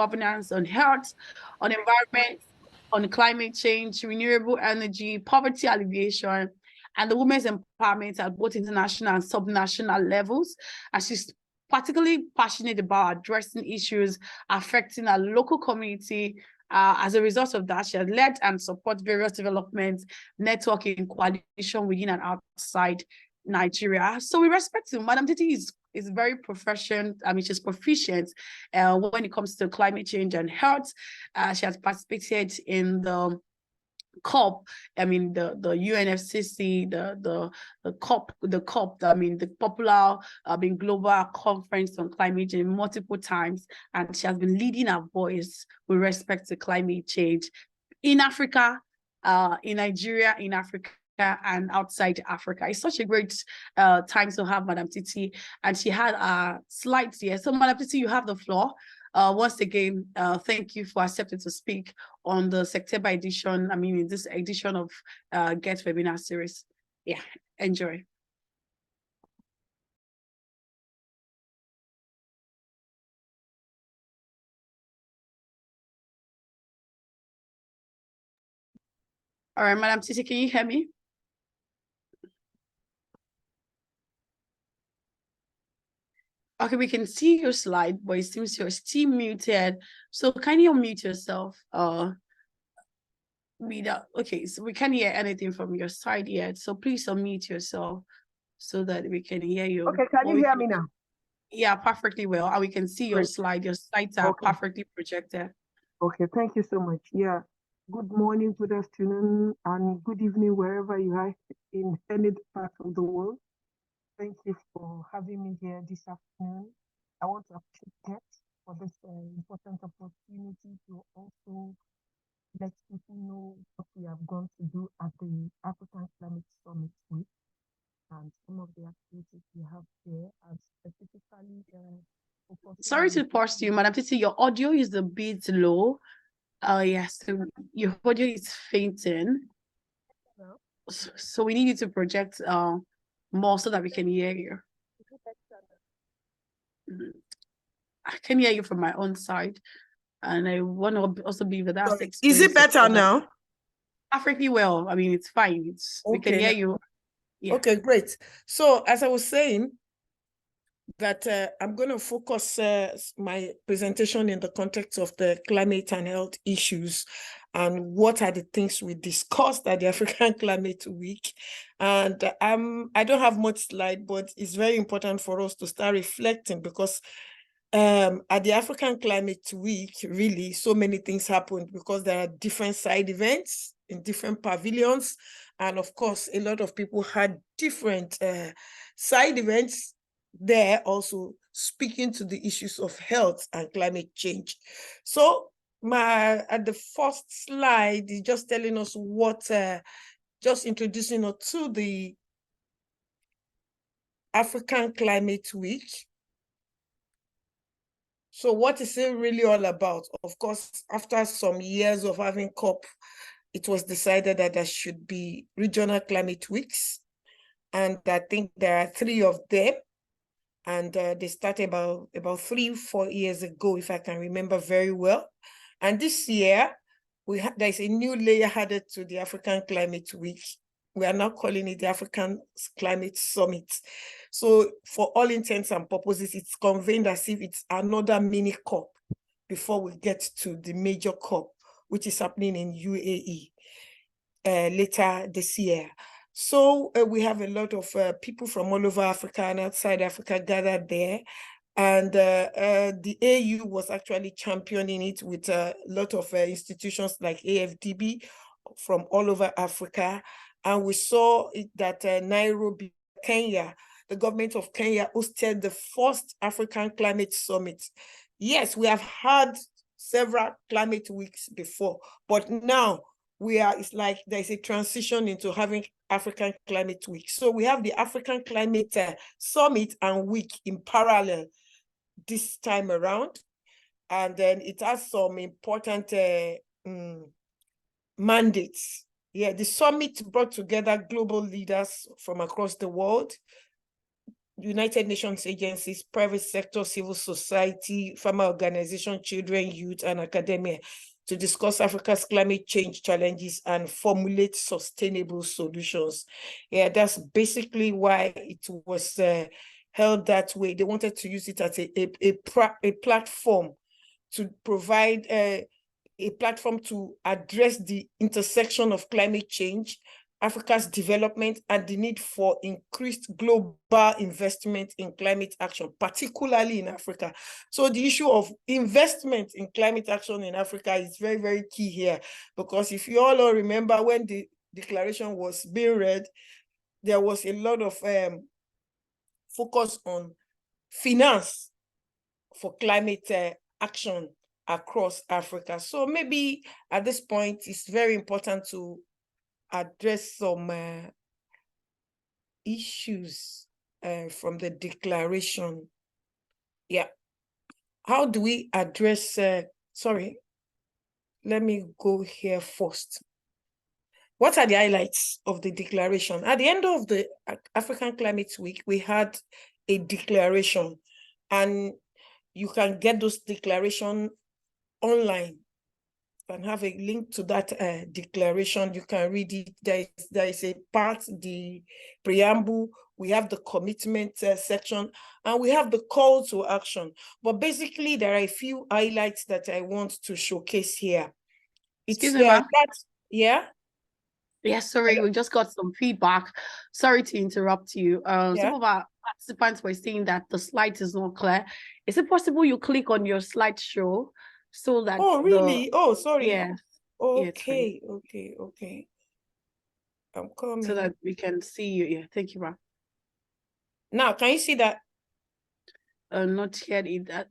governance, on health, on environment, on climate change, renewable energy, poverty alleviation, and the women's empowerment at both international and subnational levels. And she's particularly passionate about addressing issues affecting our local community. As a result of that, she has led and support various development, networking, coalition within and outside Nigeria. So with respect to Madam Titi is very proficient. I mean, she's proficient when it comes to climate change and health. She has participated in the COP, I mean the UNFCCC, the COP, I mean the popular global conference on climate change multiple times, and she has been leading our voice with respect to climate change in Africa, in Nigeria, in Africa, and outside Africa. It's such a great time to have Madam Titi, and she had slides here. So Madam Titi, you have the floor. Once again, thank you for accepting to speak on the September edition. I mean, in this edition of Get Webinar series. Yeah, enjoy. All right, Madam Titi, can you hear me? Okay, we can see your slide, but it seems you're still muted. So can you unmute yourself? Okay, so we can't hear anything from your side yet. So please unmute yourself so that we can hear you. Okay, can you hear me now? Yeah, perfectly well. And we can see your slide. Your slides are perfectly projected. Okay, thank you so much. Yeah. Good morning, good afternoon, and good evening, wherever you are in any part of the world. Thank you for having me here this afternoon. I want to appreciate for this important opportunity to also let people know what we have gone to do at the African Climate Summit Week and some of the activities we have here, and specifically sorry to pause you, Madam Titi, your audio is a bit low. Yes, so your audio is fainting. No. So we need you to project more so that we can hear you. I can hear you from my own side, and I want to also be with that. Is it better now? Perfectly well. I mean, it's fine. We can hear you. Yeah. Okay, great. So as I was saying, that I'm going to focus my presentation in the context of the climate and health issues and what are the things we discussed at the African Climate Week. And I don't have much slide, but it's very important for us to start reflecting because at the African Climate Week, really, so many things happened because there are different side events in different pavilions. And of course, a lot of people had different side events there also speaking to the issues of health and climate change. So at the first slide is just telling us what, just introducing us to the African Climate Week. So what is it really all about? Of course, after some years of having COP, it was decided that there should be regional climate weeks. And I think there are 3 of them. And they started about 3-4 years ago, if I can remember very well. And this year, there's a new layer added to the African Climate Week. We are now calling it the African Climate Summit. So for all intents and purposes, it's convened as if it's another mini COP before we get to the major COP, which is happening in UAE later this year. So we have a lot of people from all over Africa and outside Africa gathered there. And the AU was actually championing it with a lot of institutions like AFDB from all over Africa. And we saw that Nairobi, Kenya, the government of Kenya hosted the first African Climate Summit. Yes, we have had several climate weeks before, but now it's like there's a transition into having African Climate Week. So we have the African Climate Summit and Week in parallel this time around. And then it has some important mandates. Yeah, the summit brought together global leaders from across the world United Nations agencies, private sector, civil society, farmer organization, children, youth, and academia to discuss Africa's climate change challenges and formulate sustainable solutions. Yeah, that's basically why it was held that way. They wanted to use it as a platform to provide a platform to address the intersection of climate change, Africa's development, and the need for increased global investment in climate action, particularly in Africa. So the issue of investment in climate action in Africa is very, very key here, because if you all remember when the declaration was being read, there was a lot of focus on finance for climate action across Africa. So maybe at this point, it's very important to address some issues from the declaration. Yeah. How do we address, sorry, let me go here first. What are the highlights of the declaration? At the end of the African Climate Week, we had a declaration, and you can get those declarations online. You can have a link to that declaration. You can read it. There is a part, the preamble, we have the commitment section, and we have the call to action. But basically, there are a few highlights that I want to showcase here. Excuse me, ma'am. Yeah? Yes, sorry, we just got some feedback. Sorry to interrupt you. Some of our participants were saying that the slide is not clear. Is it possible you click on your slideshow so that? Oh, really? Oh, sorry. Yeah. Okay, okay. I'm coming. So that we can see you. Yeah, thank you, ma'am. Now, can you see that? Not yet.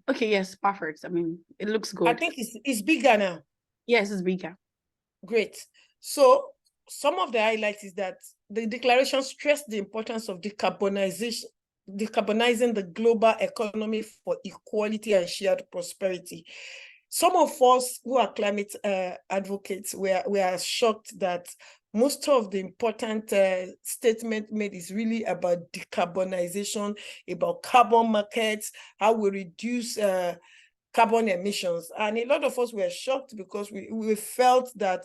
Okay, yes, perfect. I mean, it looks good. I think it's bigger now. Yes, it's bigger. Great. So some of the highlights is that the declaration stressed the importance of decarbonizing the global economy for equality and shared prosperity. Some of us who are climate advocates, we are shocked that most of the important statement made is really about decarbonization, about carbon markets, how we reduce carbon emissions. And a lot of us were shocked because we felt that,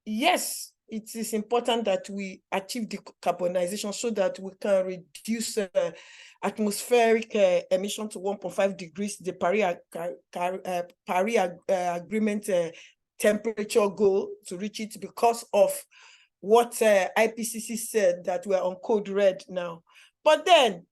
yes, it is important that we achieve decarbonization so that we can reduce atmospheric emission to 1.5 degrees, the Paris Agreement temperature goal, to reach it, because of what IPCC said that we're on code red now. But then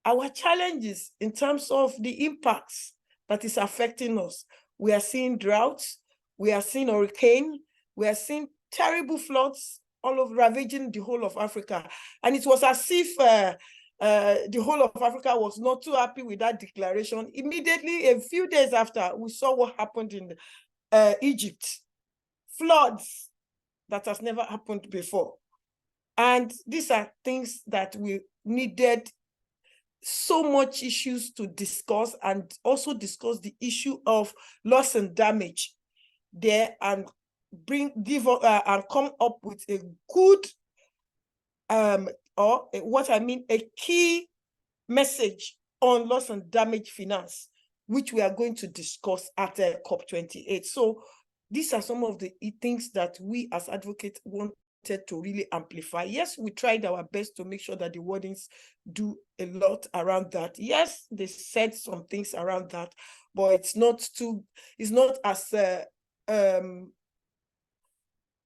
our challenges in terms of the impacts that is affecting us, we are seeing droughts, we are seeing hurricane, we are seeing terrible floods all over, ravaging the whole of Africa. And it was as if the whole of Africa was not too happy with that declaration. Immediately, a few days after, we saw what happened in Egypt. Floods that has never happened before. And these are things that we needed so much issues to discuss, and also discuss the issue of loss and damage there, and come up with a good a key message on loss and damage finance, which we are going to discuss at COP28. So these are some of the things that we as advocates wanted to really amplify. Yes, we tried our best to make sure that the wordings do a lot around that. Yes, they said some things around that, but it's not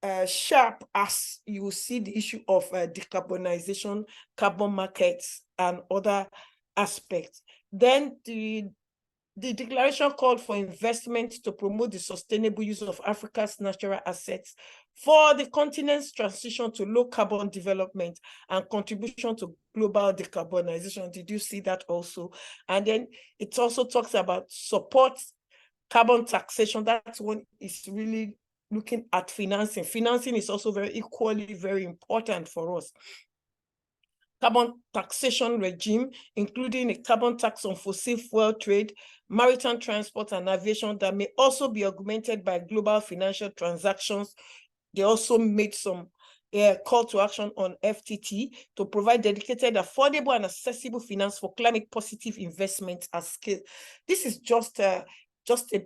as sharp as you will see the issue of decarbonization, carbon markets, and other aspects. Then the declaration called for investment to promote the sustainable use of Africa's natural assets for the continent's transition to low carbon development and contribution to global decarbonization. Did you see that also? And then it also talks about support carbon taxation. That one is really looking at financing. Financing is also equally very important for us. Carbon taxation regime, including a carbon tax on fossil fuel trade, maritime transport, and aviation, that may also be augmented by global financial transactions. They also made call to action on FTT to provide dedicated, affordable, and accessible finance for climate positive investment at scale. This is just a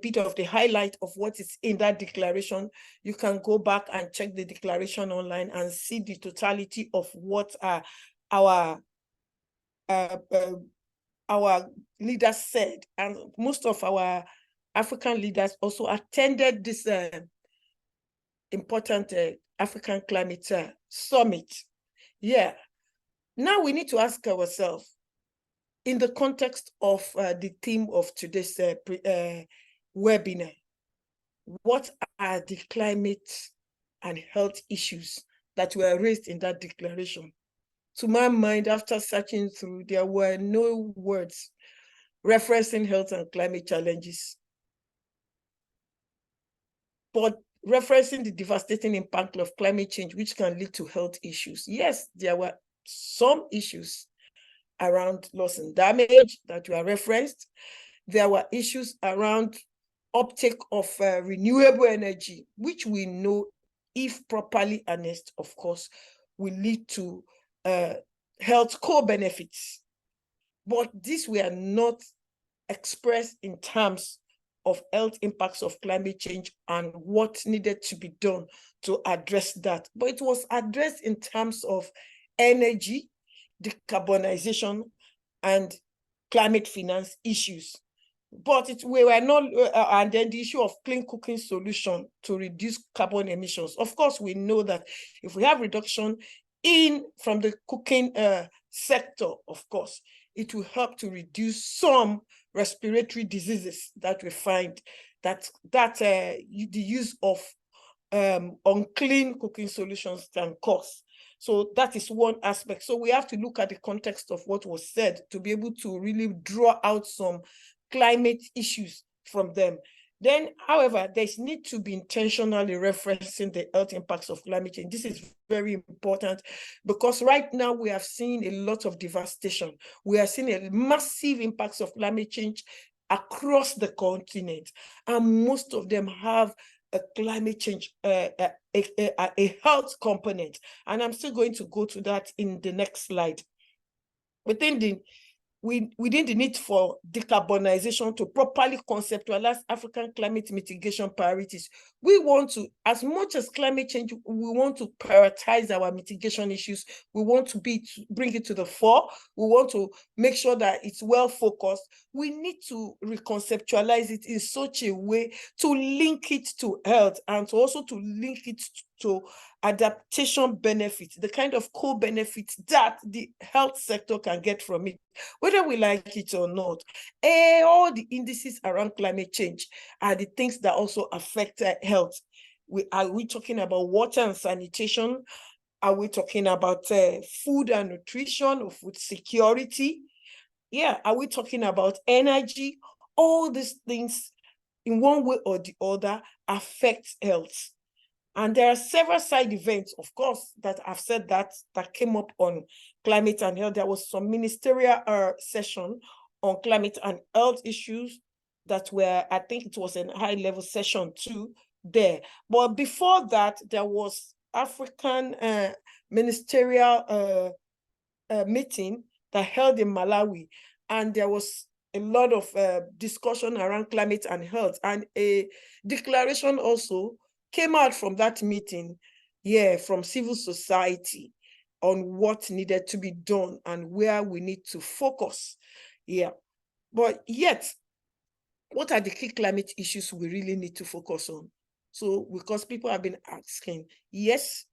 bit of the highlight of what is in that declaration. You can go back and check the declaration online and see the totality of what our leaders said. And most of our African leaders also attended this important African Climate Summit. Yeah. Now we need to ask ourselves, in the context of the theme of today's webinar, what are the climate and health issues that were raised in that declaration? To my mind, after searching through, there were no words referencing health and climate challenges, but referencing the devastating impact of climate change, which can lead to health issues. Yes, there were some issues around loss and damage that were referenced. There were issues around uptake of renewable energy, which we know, if properly harnessed, of course, will lead to health co-benefits. But these were not expressed in terms of health impacts of climate change and what needed to be done to address that. But it was addressed in terms of energy, decarbonization, and climate finance issues. But we were not, and then the issue of clean cooking solution to reduce carbon emissions. Of course, we know that if we have reduction from the cooking sector, of course, it will help to reduce some respiratory diseases that we find that the use of unclean cooking solutions can cause. So that is one aspect. So we have to look at the context of what was said to be able to really draw out some climate issues from them. Then, however, there's need to be intentionally referencing the health impacts of climate change. This is very important because right now we have seen a lot of devastation. We are seeing a massive impacts of climate change across the continent, and most of them have a climate change, a health component. And I'm still going to go to that in the next slide. Within the need for decarbonization to properly conceptualize African climate mitigation priorities, we want to, as much as climate change, we want to prioritize our mitigation issues. We want to bring it to the fore. We want to make sure that it's well focused. We need to reconceptualize it in such a way to link it to health and to also to link it to adaptation benefits, the kind of co-benefits that the health sector can get from it, whether we like it or not. All the indices around climate change are the things that also affect health. Are we talking about water and sanitation? Are we talking about food and nutrition or food security? Yeah, are we talking about energy? All these things, in one way or the other, affect health. And there are several side events, of course, that I've said that came up on climate and health. There was some ministerial session on climate and health issues that were, I think it was a high-level session too there. But before that, there was African ministerial meeting that held in Malawi, and there was a lot of discussion around climate and health, and a declaration also came out from that meeting, from civil society on what needed to be done and where we need to focus. But yet, what are the key climate issues we really need to focus on? So, because people have been asking, yes,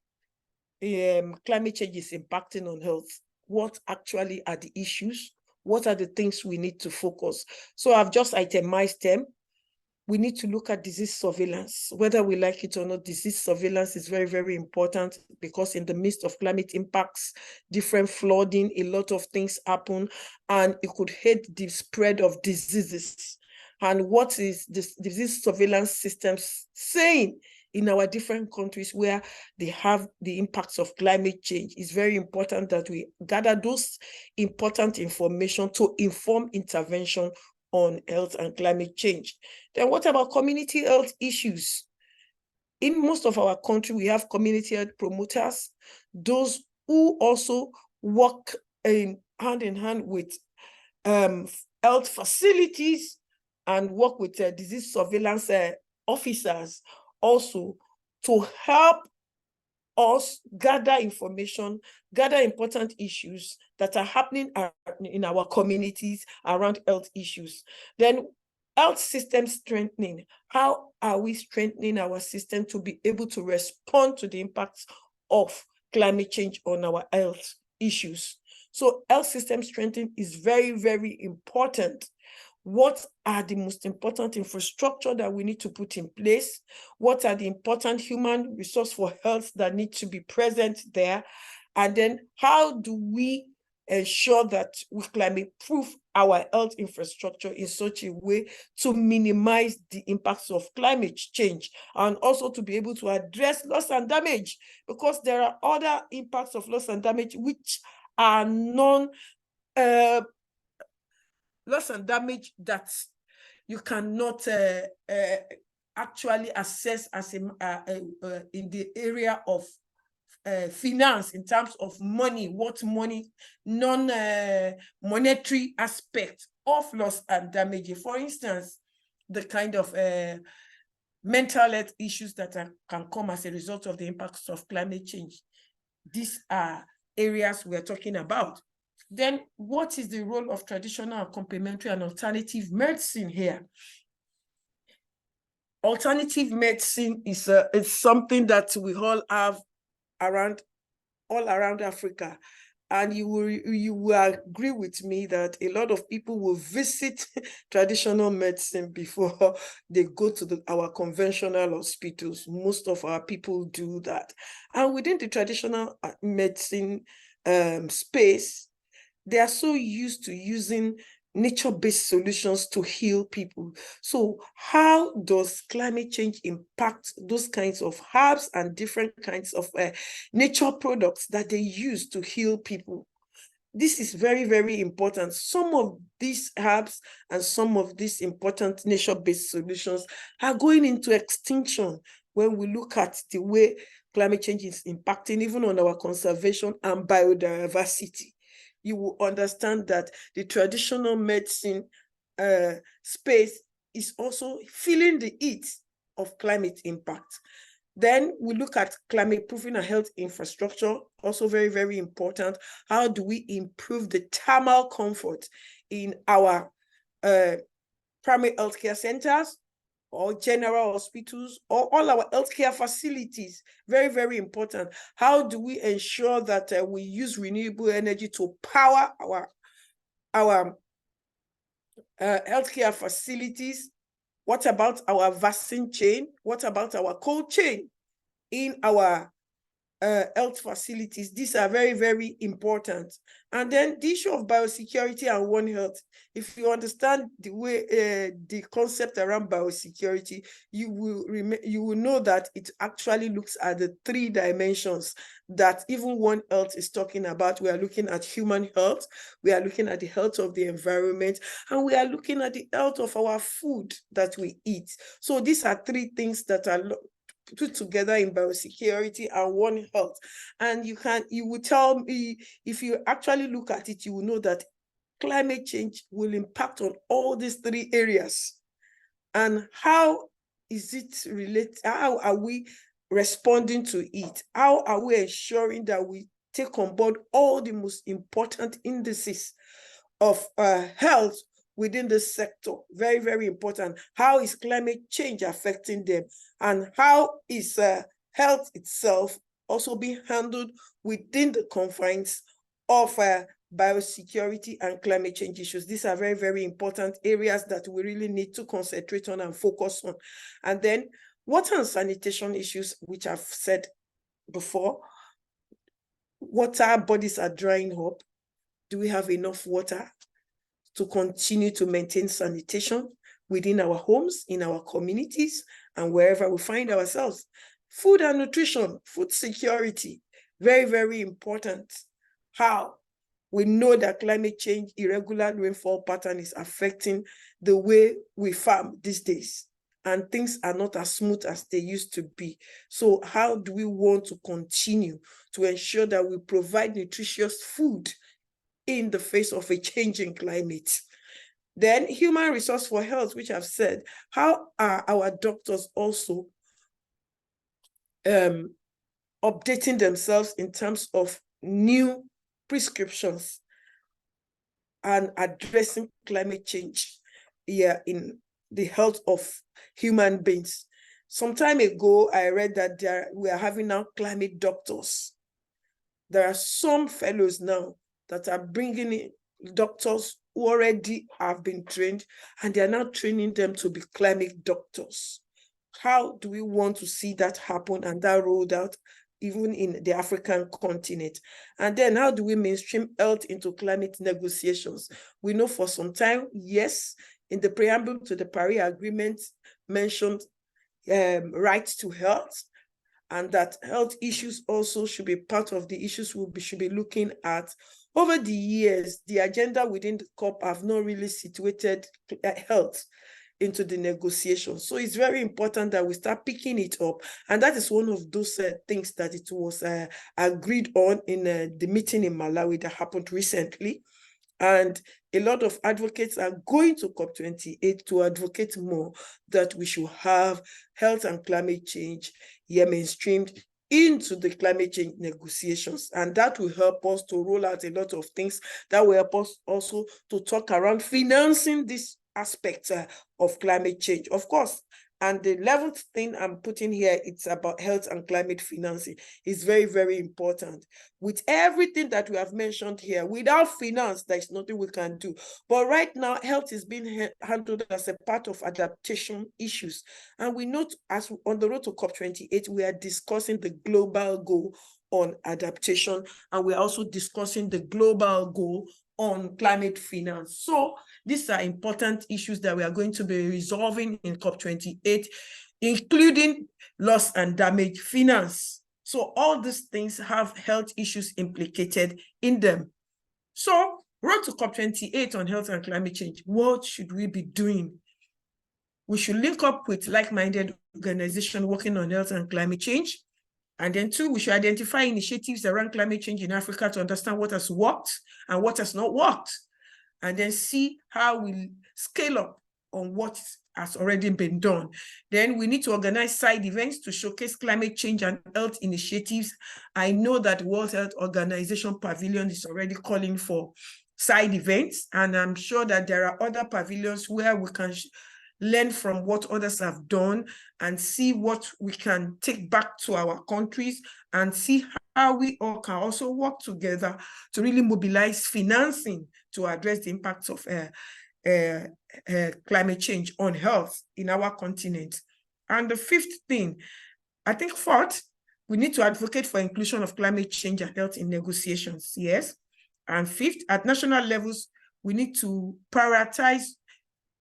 climate change is impacting on health. What actually are the issues? What are the things we need to focus? So I've just itemized them. We need to look at disease surveillance. Whether we like it or not, disease surveillance is very, very important because in the midst of climate impacts, different flooding, a lot of things happen, and it could hit the spread of diseases. And what is this disease surveillance systems saying in our different countries where they have the impacts of climate change? It's very important that we gather those important information to inform intervention on health and climate change. Then what about community health issues? In most of our country, we have community health promoters, those who also work hand in hand with health facilities and work with disease surveillance officers also to help us gather information, gather important issues that are happening in our communities around health issues. Then health system strengthening. How are we strengthening our system to be able to respond to the impacts of climate change on our health issues? So health system strengthening is very, very important. What are the most important infrastructure that we need to put in place? What are the important human resource for health that need to be present there? And then how do we ensure that we climate-proof our health infrastructure in such a way to minimize the impacts of climate change, and also to be able to address loss and damage, because there are other impacts of loss and damage which are loss and damage that you cannot actually assess as in the area of finance, in terms of money, non-monetary aspect of loss and damage. For instance, the kind of mental health issues that can come as a result of the impacts of climate change. These are areas we're talking about. Then what is the role of traditional, complementary, and alternative medicine here? Alternative medicine is something that we all have all around Africa. And you will agree with me that a lot of people will visit traditional medicine before they go to our conventional hospitals. Most of our people do that. And within the traditional medicine space, they are so used to using nature-based solutions to heal people. So how does climate change impact those kinds of herbs and different kinds of nature products that they use to heal people? This is very, very important. Some of these herbs and some of these important nature-based solutions are going into extinction when we look at the way climate change is impacting even on our conservation and biodiversity. You will understand that the traditional medicine space is also feeling the heat of climate impact. Then we look at climate proofing and health infrastructure, also very, very important. How do we improve the thermal comfort in our primary healthcare centers or general hospitals or all our healthcare facilities? Very, very important. How do we ensure that we use renewable energy to power our healthcare facilities? What about our vaccine chain? What about our cold chain in our health facilities? These are very, very important. And then the issue of biosecurity and One Health. If you understand the way the concept around biosecurity, you will know that it actually looks at the 3 dimensions that even One Health is talking about. We are looking at human health, we are looking at the health of the environment, and we are looking at the health of our food that we eat. So these are 3 things that are put together in biosecurity and One Health. And you will tell me, if you actually look at it, you will know that climate change will impact on all these 3 areas. And how is it related? How are we responding to it? How are we ensuring that we take on board all the most important indices of health within the sector? Very, very important. How is climate change affecting them? And how is health itself also being handled within the confines of biosecurity and climate change issues? These are very, very important areas that we really need to concentrate on and focus on. And then water and sanitation issues, which I've said before. Water bodies are drying up. Do we have enough water to continue to maintain sanitation within our homes, in our communities, and wherever we find ourselves? Food and nutrition, food security, very, very important. How? We know that climate change, irregular rainfall pattern is affecting the way we farm these days. and things are not as smooth as they used to be. So how do we want to continue to ensure that we provide nutritious food in the face of a changing climate? Then human resource for health, which I've said, how are our doctors also updating themselves in terms of new prescriptions and addressing climate change in the health of human beings? Some time ago, I read that we are having now climate doctors. There are some fellows now that are bringing in doctors who already have been trained, and they are now training them to be climate doctors. How do we want to see that happen and that rolled out even in the African continent? And then how do we mainstream health into climate negotiations? We know for some time, yes, in the preamble to the Paris Agreement mentioned rights to health, and that health issues also should be part of the issues we should be looking at. Over the years, the agenda within the COP have not really situated health into the negotiations. So it's very important that we start picking it up. And that is one of those things that it was agreed on in the meeting in Malawi that happened recently. And a lot of advocates are going to COP28 to advocate more that we should have health and climate change mainstreamed into the climate change negotiations. And that will help us to roll out a lot of things that will help us also to talk around financing this aspect of climate change. Of course, and the 11th thing I'm putting here, it's about health and climate financing. It's very, very important. With everything that we have mentioned here, without finance, there's nothing we can do. But right now, health is being handled as a part of adaptation issues. And we note, as on the road to COP28, we are discussing the global goal on adaptation, and we're also discussing the global goal on climate finance. So these are important issues that we are going to be resolving in COP28, including loss and damage finance. So all these things have health issues implicated in them. So road to COP28 on health and climate change, what should we be doing? We should link up with like-minded organizations working on health and climate change. And then 2, we should identify initiatives around climate change in Africa to understand what has worked and what has not worked. And then see how we scale up on what has already been done. Then we need to organize side events to showcase climate change and health initiatives. I know that World Health Organization Pavilion is already calling for side events, and I'm sure that there are other pavilions where we can learn from what others have done and see what we can take back to our countries, and see how we all can also work together to really mobilize financing to address the impacts of climate change on health in our continent. And the 5th thing, I think 4th, we need to advocate for inclusion of climate change and health in negotiations, yes. And 5th, at national levels, we need to prioritize,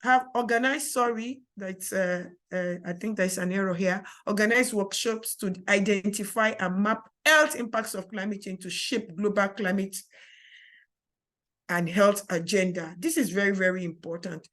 have organized, I think there's an error here, organize workshops to identify and map health impacts of climate change to shape global climate and health agenda. This is very, very important.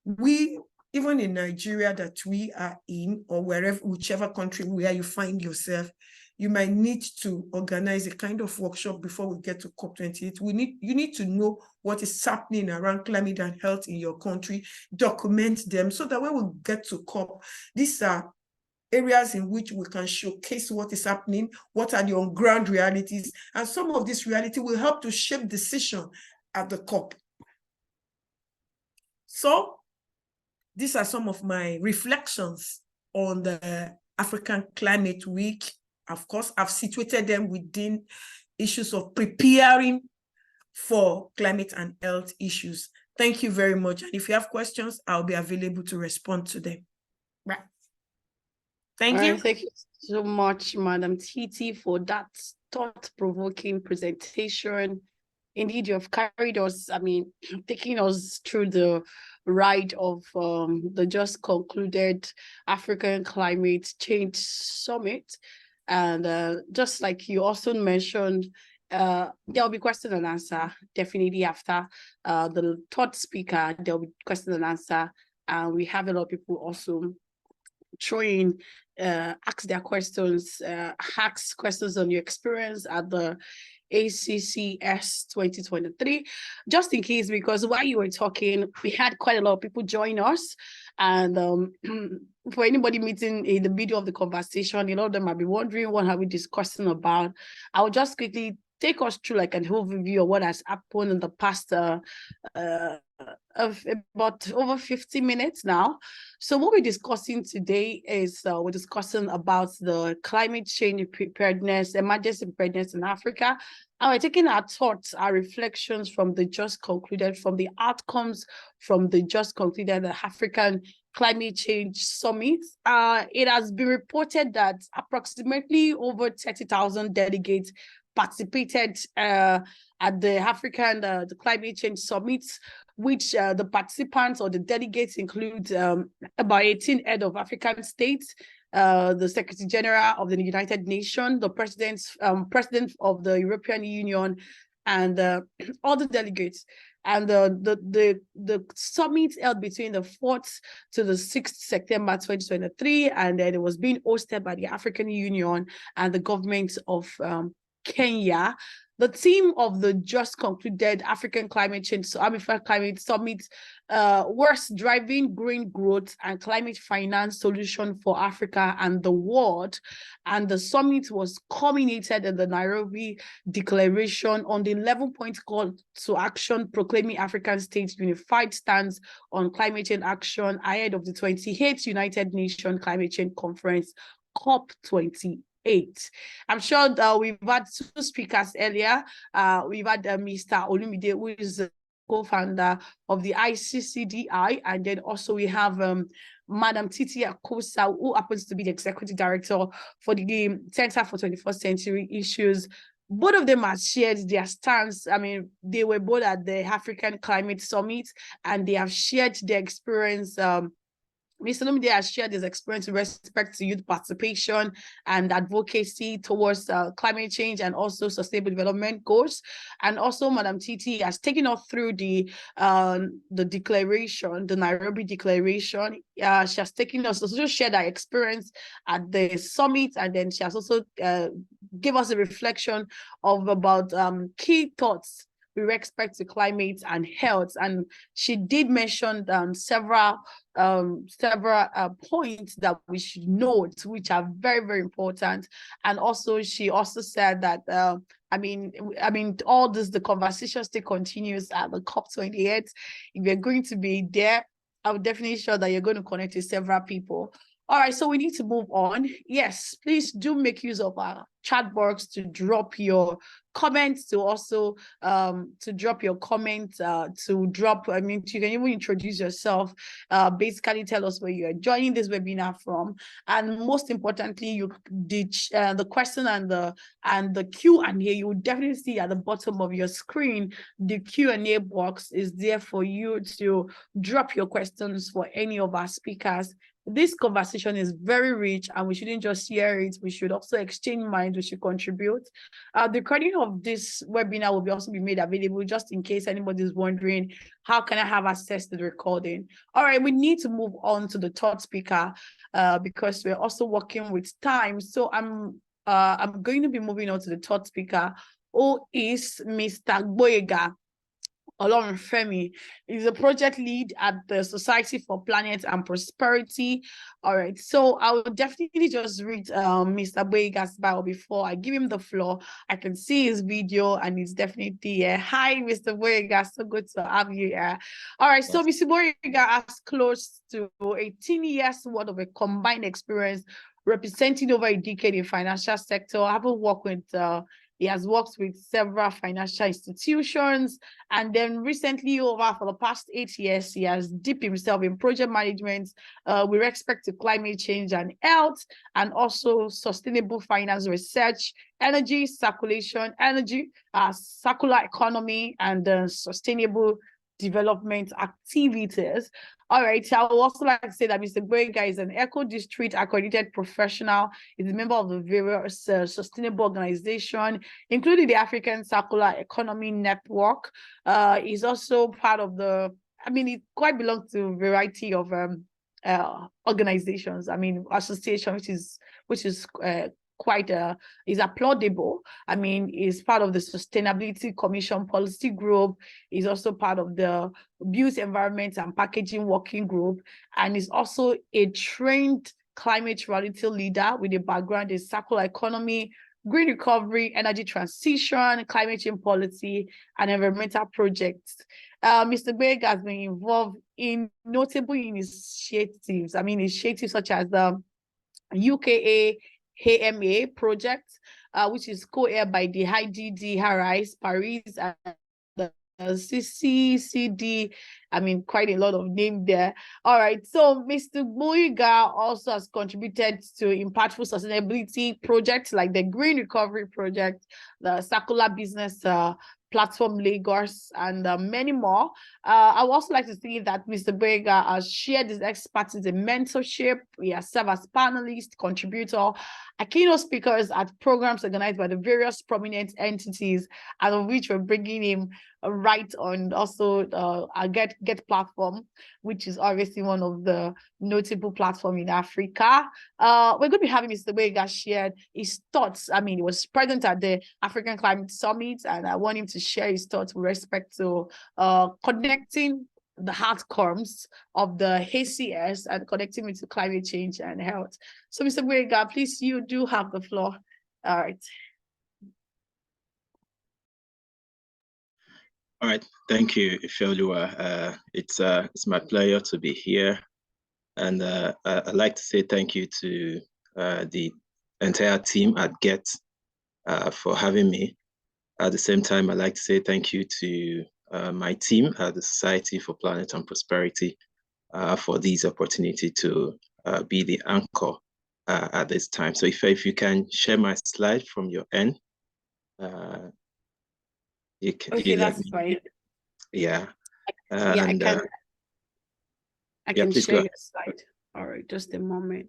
We, even in Nigeria that we are in, or wherever, whichever country where you find yourself, you might need to organize a kind of workshop before we get to COP28. You need to know what is happening around climate and health in your country, document them, so that when we get to COP, these are areas in which we can showcase what is happening, what are the on-ground realities, and some of this reality will help to shape decision at the COP. So these are some of my reflections on the African Climate Week. Of course, I've situated them within issues of preparing for climate and health issues. Thank you very much. And if you have questions, I'll be available to respond to them. Right. Thank you. Thank you so much, Madam Titi, for that thought-provoking presentation. Indeed, you have carried us, taking us through the ride of the just concluded African Climate Change Summit. And just like you also mentioned, there'll be question and answer definitely after the third speaker. There'll be question and answer, and we have a lot of people also throwing, ask their questions, ask questions on your experience at the ACCS 2023, just in case, because while you were talking, we had quite a lot of people join us. And for anybody meeting in the middle of the conversation, a lot of them might be wondering, what are we discussing about? I will just quickly take us through like an overview of what has happened in the past of about over 50 minutes now. So what we're discussing today is we're discussing about the climate change preparedness, emergency preparedness in Africa. And we're taking our thoughts, our reflections from the just concluded, from the outcomes from the just concluded African Climate Change Summit. It has been reported that approximately over 30,000 delegates participated at the African the Climate Change Summit, which the participants or the delegates include about 18 head of African states, the Secretary General of the United Nations, the president of the European Union, and other delegates. And the summit held between the 4th to the 6th September 2023, and then it was being hosted by the African Union and the government of Kenya. The theme of the just concluded African Climate Change Climate Summit was driving green growth and climate finance solution for Africa and the world. And the summit was culminated in the Nairobi Declaration on the 11-point call to action proclaiming African states' unified stance on climate change action ahead of the 28th United Nations Climate Change Conference, COP28. I'm sure we've had two speakers earlier. We've had Mr. Olumide, who is the co-founder of the ICCDI, and then also we have Madam Titi Akosa, who happens to be the executive director for the Center for 21st Century Issues. Both of them have shared their stance. I mean, they were both at the African Climate Summit, and they have shared their experience. Mr. Lumide has shared his experience with respect to youth participation and advocacy towards climate change and also sustainable development goals. And also, Madam Titi has taken us through the declaration, the Nairobi Declaration. She has taken us, also shared her experience at the summit, and then she has also give us a reflection of about key thoughts with respect to climate and health. And she did mention several points that we should note, which are very, very important. And also, she also said that I mean, all this, the conversation still continues at the COP28. If you're going to be there, I would definitely sure that you're going to connect with several people. All right, so we need to move on. Yes, please do make use of our chat box to drop your comments, to also drop your comments, you can even introduce yourself, basically tell us where you are joining this webinar from, and most importantly, the question and the Q&A, you will definitely see at the bottom of your screen. The Q&A box is there for you to drop your questions for any of our speakers. This conversation is very rich, and we shouldn't just hear it. We should also exchange minds. We should contribute. The recording of this webinar will also be made available, just in case anybody is wondering, how can I have access to the recording? All right, we need to move on to the third speaker because we're also working with time. So I'm going to be moving on to the third speaker, who is Mr. Gboyega Olorunfemi. Is a project lead at the Society for Planet and Prosperity. All right, so I will definitely just read Mr. Gboyega's bio before I give him the floor. I can see his video, and it's definitely hi, Mr. Gboyega, so good to have you here. All right, so Mr. Gboyega has close to 18 years worth of a combined experience representing over a decade in financial sector. I haven't worked with he has worked with several financial institutions, and then recently, for the past 8 years, he has dipped himself in project management with respect to climate change and health, and also sustainable finance research, energy circulation, circular economy, and sustainable development activities. All right, I would also like to say that Mr. Gboyega is an eco-district accredited professional. He's a member of the various sustainable organizations, including the African Circular Economy Network. He's also part of he quite belongs to a variety of organizations, I mean, association, which is quite is applaudable. I mean, is part of the Sustainability Commission Policy Group, is also part of the Built Environment and Packaging Working Group, and is also a trained climate reality leader with a background in circular economy, green recovery, energy transition, climate change policy, and environmental projects. Mr. Beg has been involved in notable initiatives. I mean, initiatives such as the UKA AMA project, which is co-aired by the IDD, Harris, Paris, and the CCCD. I mean, quite a lot of name there. All right. So Mr. Boyga also has contributed to impactful sustainability projects like the Green Recovery Project, the Circular Business Platform Lagos, and many more. I would also like to say that Mr. Boyga has shared his expertise in mentorship. He has served as panelist, contributor, a keynote speakers at programs organized by the various prominent entities, and of which we're bringing him right on also a Get platform, which is obviously one of the notable platforms in Africa. We're going to be having Mr. Boyga shared his thoughts. I mean, he was present at the African Climate Summit, and I want him to share his thoughts with respect to connecting the outcomes of the ACS and connecting it to climate change and health. So, Mr. Boyga, please, you do have the floor. All right. All right, thank you, Ifeoluwa. It's my pleasure to be here, and I'd like to say thank you to the entire team at GET for having me. At the same time, I'd like to say thank you to my team at the Society for Planet and Prosperity for this opportunity to be the anchor at this time. So if you can share my slide from your end. Okay, that's fine. Yeah. Yeah, and, I can please share go. your slide. All right, just a moment.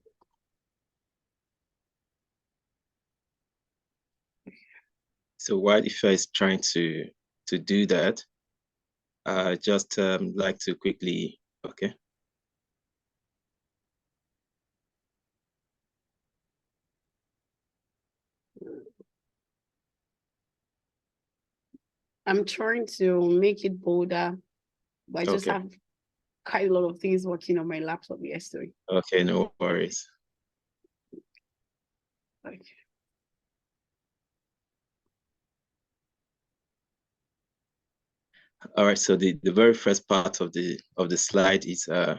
So while Ife is trying to do that, just like to quickly, okay. I'm trying to make it bolder, but I just have quite a lot of things working on my laptop yesterday. Okay, no worries. Okay. All right, so the very first part of the slide is yeah.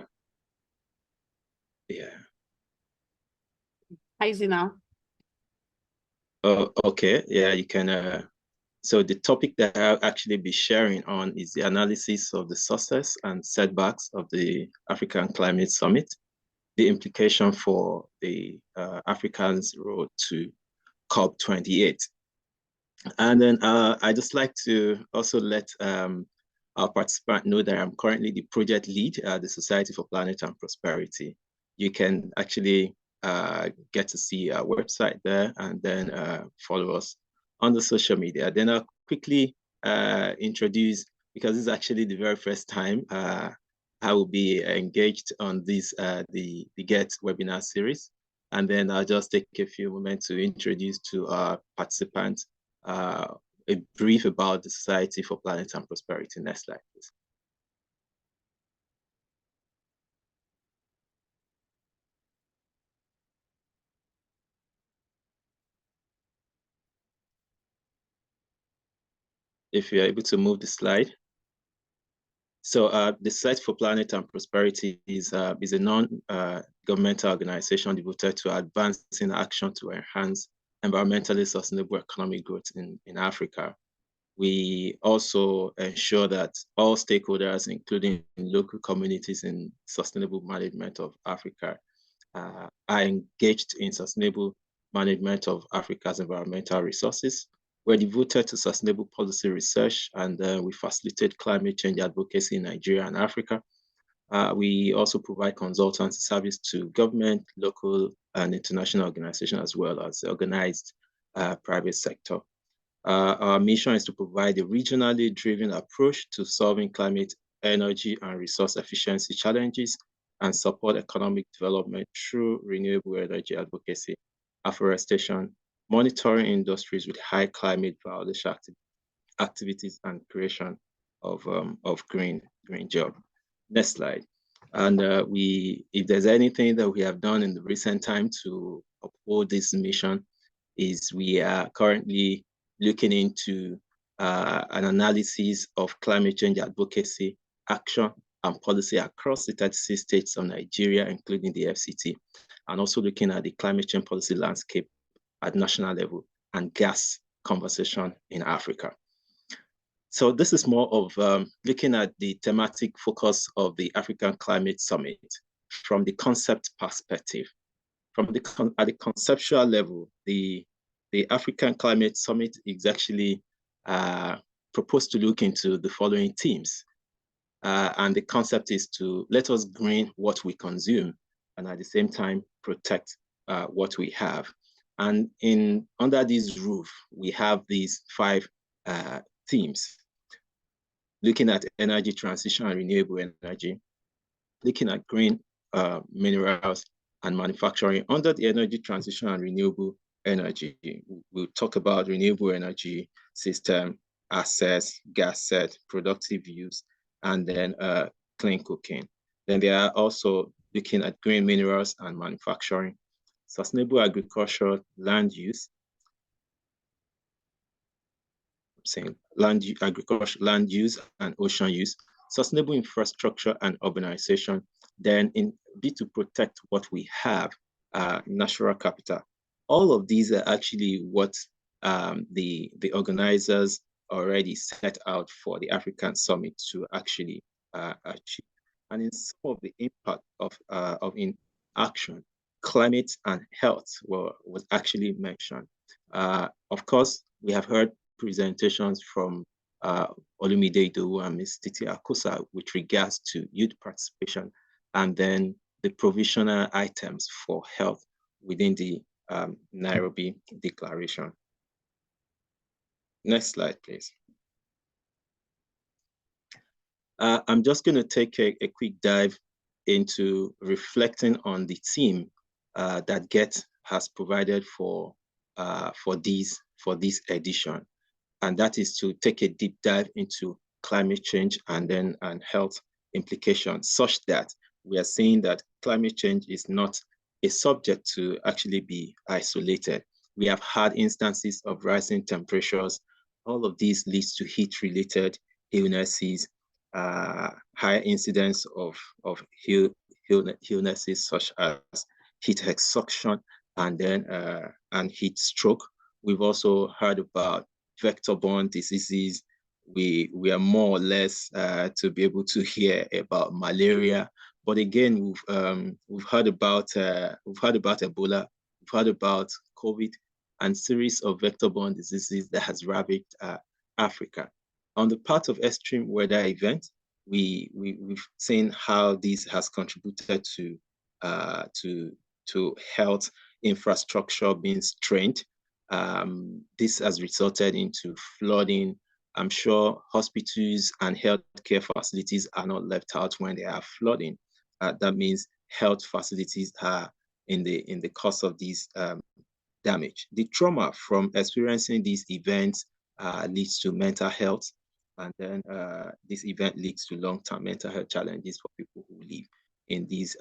How is it now? Oh, okay, yeah, you can so the topic that I'll actually be sharing on is the analysis of the success and setbacks of the African Climate Summit, the implication for the Africans' road to COP28. And then I just like to also let our participant know that I'm currently the project lead at the Society for Planet and Prosperity. You can actually get to see our website there and then follow us on the social media. Then I'll quickly introduce, because this is actually the very first time I will be engaged on this, the GET webinar series. And then I'll just take a few moments to introduce to our participants a brief about the Society for Planet and Prosperity. Next slide, please. If you're able to move the slide. So the Society for Planet and Prosperity is a non-governmental organization devoted to advancing action to enhance environmentally sustainable economic growth in Africa. We also ensure that all stakeholders, including local communities in sustainable management of Africa, are engaged in sustainable management of Africa's environmental resources. We're devoted to sustainable policy research, and we facilitate climate change advocacy in Nigeria and Africa. We also provide consultancy service to government, local, and international organizations, as well as the organized private sector. Our mission is to provide a regionally driven approach to solving climate, energy, and resource efficiency challenges and support economic development through renewable energy advocacy, afforestation, monitoring industries with high climate violation activities, and creation of green jobs. Next slide. And if there's anything that we have done in the recent time to uphold this mission, is we are currently looking into an analysis of climate change advocacy, action, and policy across the 36 states of Nigeria, including the FCT, and also looking at the climate change policy landscape at national level and gas conversation in Africa. So this is more of looking at the thematic focus of the African Climate Summit from the concept perspective. At the conceptual level, the African Climate Summit is actually proposed to look into the following themes. And the concept is to let us green what we consume and at the same time protect what we have. And under this roof, we have these 5 themes: looking at energy transition and renewable energy, looking at green minerals and manufacturing. Under the energy transition and renewable energy, we'll talk about renewable energy system, access, gas set, productive use, and then clean cooking. Then they are also looking at green minerals and manufacturing, sustainable agriculture, land use, agriculture, land use and ocean use, sustainable infrastructure and urbanization. Then to protect what we have, natural capital. All of these are actually what the organizers already set out for the African Summit to actually achieve. And in some of the impact of inaction, climate and health was actually mentioned. Of course, we have heard presentations from Olumide Idowu and Ms. Titi Akosa with regards to youth participation and then the provisional items for health within the Nairobi Declaration. Next slide, please. I'm just going to take a quick dive into reflecting on the theme that GET has provided for this edition, and that is to take a deep dive into climate change and health implications, such that we are seeing that climate change is not a subject to actually be isolated. We have had instances of rising temperatures. All of these leads to heat-related illnesses, higher incidence of illnesses such as heat exhaustion and heat stroke. We've also heard about vector-borne diseases. We are more or less to be able to hear about malaria, but again, we've heard about Ebola, we've heard about COVID, and series of vector-borne diseases that has ravaged Africa. On the part of extreme weather events, we've seen how this has contributed to health infrastructure being strained. This has resulted into flooding. I'm sure hospitals and healthcare facilities are not left out when they are flooding. That means health facilities are in the cause of this damage. The trauma from experiencing these events leads to mental health, and then this event leads to long-term mental health challenges for people who live in this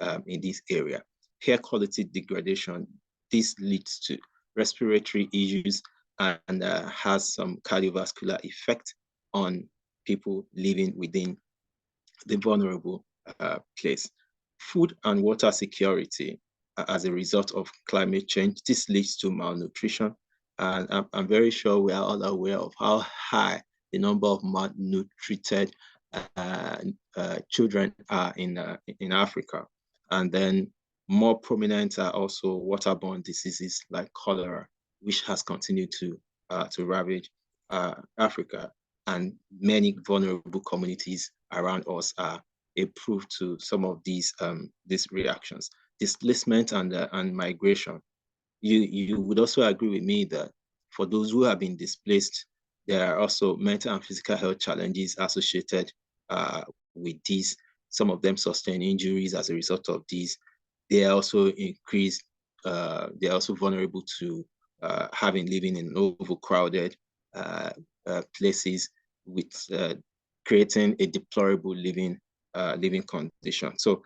area. Air quality degradation, this leads to respiratory issues and has some cardiovascular effect on people living within the vulnerable place. Food and water security as a result of climate change, this leads to malnutrition. And I'm very sure we are all aware of how high the number of malnutrited children are in Africa. And then more prominent are also waterborne diseases like cholera, which has continued to ravage Africa. And many vulnerable communities around us are a proof to some of these reactions. Displacement and migration. You would also agree with me that for those who have been displaced, there are also mental and physical health challenges associated with this. some of them sustain injuries as a result of these. They are also they're also vulnerable to living in overcrowded places, with creating a deplorable living condition. So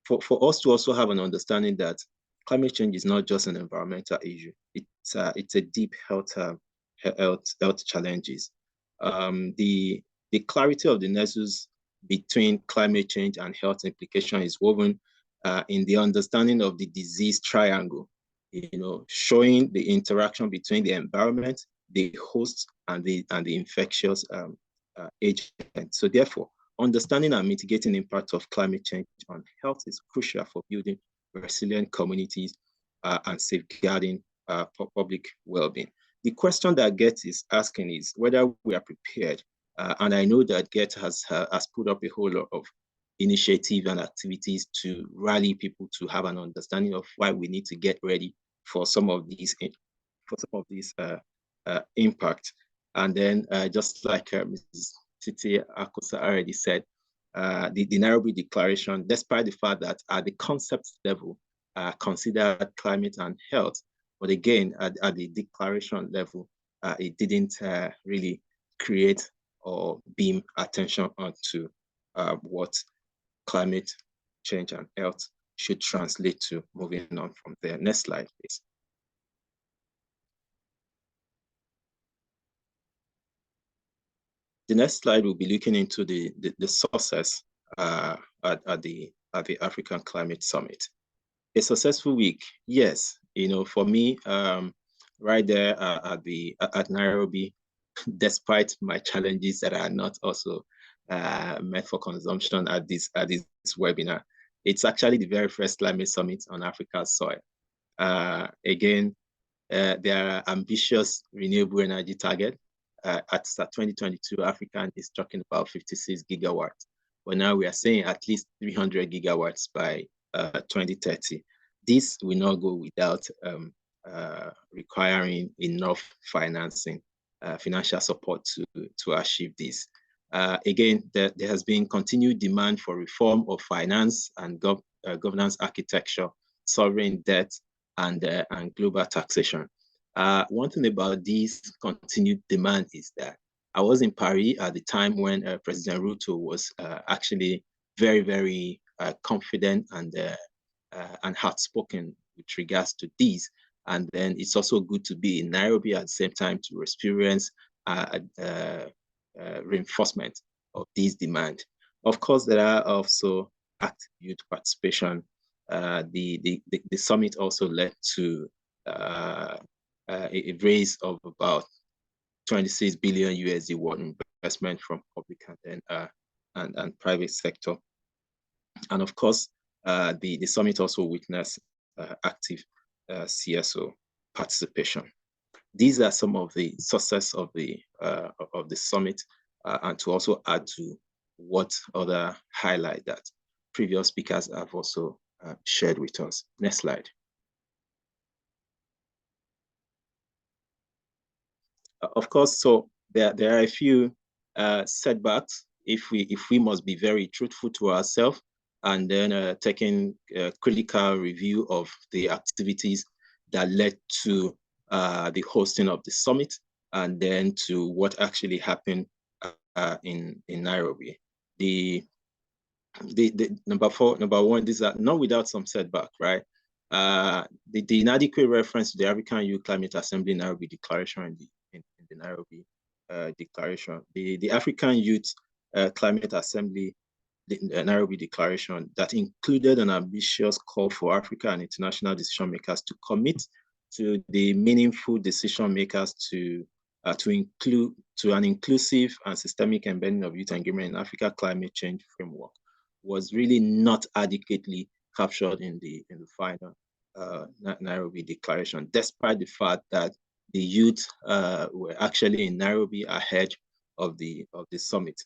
for us to also have an understanding that climate change is not just an environmental issue, it's a deep health challenges. The clarity of the nexus between climate change and health implication is woven in the understanding of the disease triangle, showing the interaction between the environment, the host, and the infectious agent. So therefore, understanding and mitigating the impact of climate change on health is crucial for building resilient communities and safeguarding public well-being. The question that Get is asking is whether we are prepared. And I know that Get has put up a whole lot of initiative and activities to rally people to have an understanding of why we need to get ready for some of these impact. And then just like Mrs. Titi Akosa already said, the Nairobi Declaration, despite the fact that at the concept level, considered climate and health, but again, at the declaration level, it didn't really create or beam attention onto what climate change and health should translate to. Moving on from there. Next slide, please. The next slide will be looking into the sources at the African Climate Summit. A successful week, yes. For me, right there at Nairobi, despite my challenges that are not also meant for consumption at this webinar, it's actually the very first climate summit on Africa's soil. Again, there are ambitious renewable energy targets. At 2022, Africa is talking about 56 gigawatts. But now we are saying at least 300 gigawatts by 2030. This will not go without requiring enough financing, financial support to achieve this. Again, there has been continued demand for reform of finance and governance architecture, sovereign debt, and global taxation. One thing about this continued demand is that I was in Paris at the time when President Ruto was actually very, very confident and outspoken with regards to these. And then it's also good to be in Nairobi at the same time to experience reinforcement of these demand. Of course, there are also active youth participation. The summit also led to a raise of about 26 billion USD worth investment from public and private sector. And of course, the summit also witnessed active CSO participation. These are some of the success of the summit, and to also add to what other highlight that previous speakers have also shared with us. Next slide. Of course, so there are a few setbacks if we must be very truthful to ourselves, and then taking a critical review of the activities that led to the hosting of the summit, and then to what actually happened in Nairobi. The number one, these are not without some setback, right? The inadequate reference to the African Youth Climate Assembly Nairobi Declaration in the Nairobi Declaration. The African Youth Climate Assembly Nairobi Declaration that included an ambitious call for Africa and international decision makers to commit to the meaningful decision makers to an inclusive and systemic embedding of youth engagement in Africa climate change framework was really not adequately captured in the final Nairobi Declaration, despite the fact that the youth were actually in Nairobi ahead of the summit.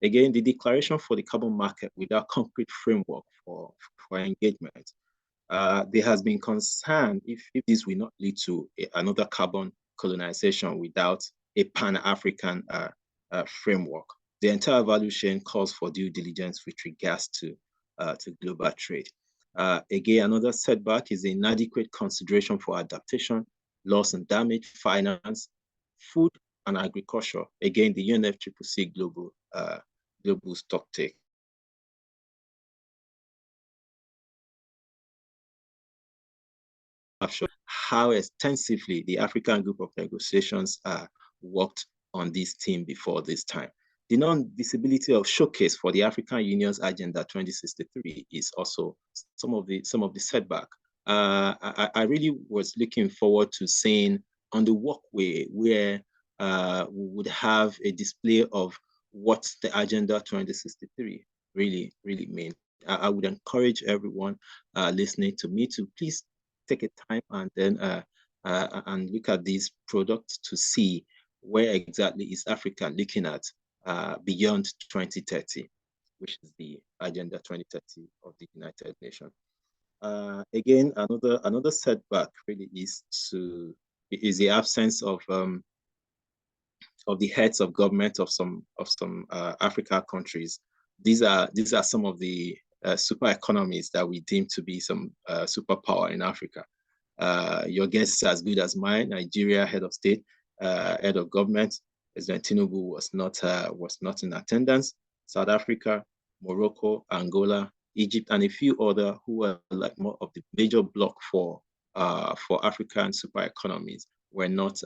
Again, the declaration for the carbon market without concrete framework for engagement. There has been concern if this will not lead to another carbon colonization without a Pan-African framework. the entire value chain calls for due diligence with regards to global trade. Again, another setback is the inadequate consideration for adaptation, loss and damage, finance, food, and agriculture. Again, the UNFCCC global stocktake. How extensively the African group of negotiations worked on this theme before this time. The non-visibility of showcase for the African Union's Agenda 2063 is also some of the setback. I really was looking forward to seeing on the walkway where we would have a display of what the Agenda 2063 really means. I would encourage everyone listening to me to please take a time and then and look at these products to see where exactly is Africa looking at beyond 2030, which is the Agenda 2030 of the United Nations. Again, another setback really is the absence of the heads of government of some Africa countries. These are some of the super economies that we deem to be some superpower in Africa. Your guess is as good as mine. Nigeria, head of state, head of government, President Tinubu was not in attendance. South Africa, Morocco, Angola, Egypt, and a few other who were like more of the major bloc for African super economies were not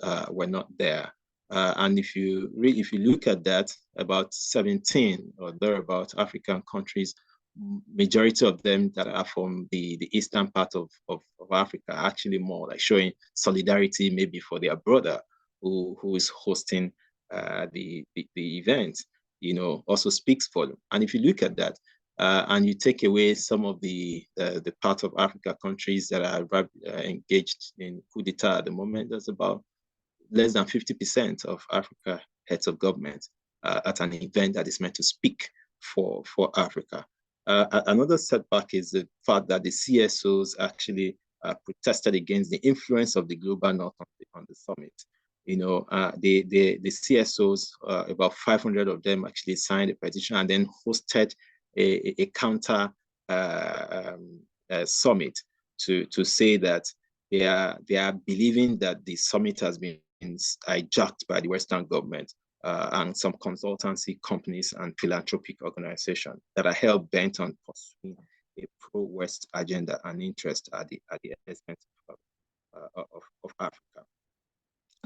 there. And if you look at that, about 17 or thereabout African countries, majority of them that are from the eastern part of Africa, are actually more like showing solidarity maybe for their brother who is hosting the event, also speaks for them. And if you look at that, and you take away some of the part of Africa countries that are engaged in coup d'etat at the moment, there's about less than 50% of Africa heads of government at an event that is meant to speak for Africa. Another setback is the fact that the CSOs actually protested against the influence of the global north on the summit. The CSOs, about 500 of them actually signed a petition and then hosted a counter summit to say that they are believing that the summit has been hijacked by the Western government and some consultancy companies and philanthropic organizations that are hell bent on pursuing a pro-West agenda and interest at the expense of Africa.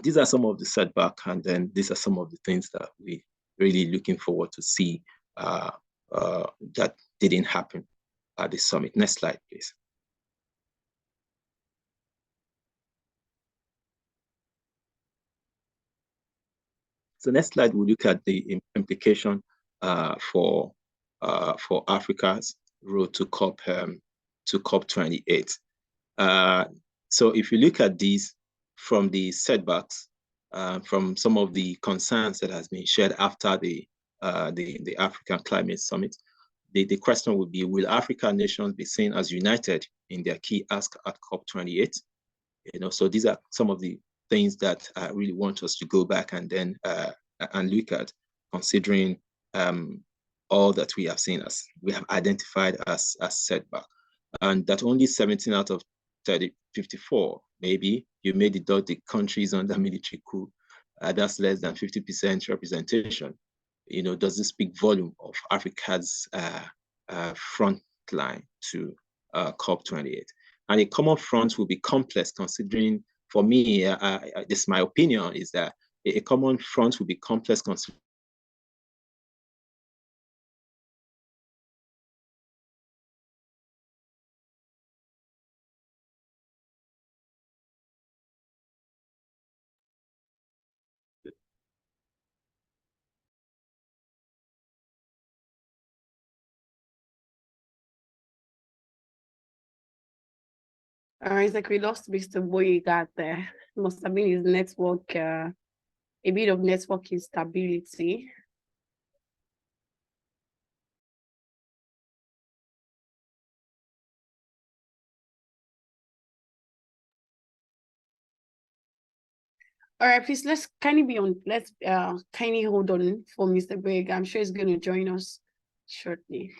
These are some of the setbacks, and then these are some of the things that we really looking forward to see that didn't happen at the summit. Next slide, please. So next slide, we'll look at the implication for Africa's road to COP28. So if you look at these from the setbacks, from some of the concerns that has been shared after the African Climate Summit, the question would be: will African nations be seen as united in their key ask at COP28? So these are some of the things that I really want us to go back and then and look at, considering all that we have seen as we have identified as setback, and that only 17 out of 54, maybe you may deduct the countries under military coup, that's less than 50% representation. Does this speak volume of Africa's front line to COP28? And a common front will be complex, considering, for me, this is my opinion, is that a common front will be complex considering It's like we lost Mr. Boyega there. Must have been his network, a bit of network instability. All right, please let's kindly hold on for Mr. Brig. I'm sure he's going to join us shortly.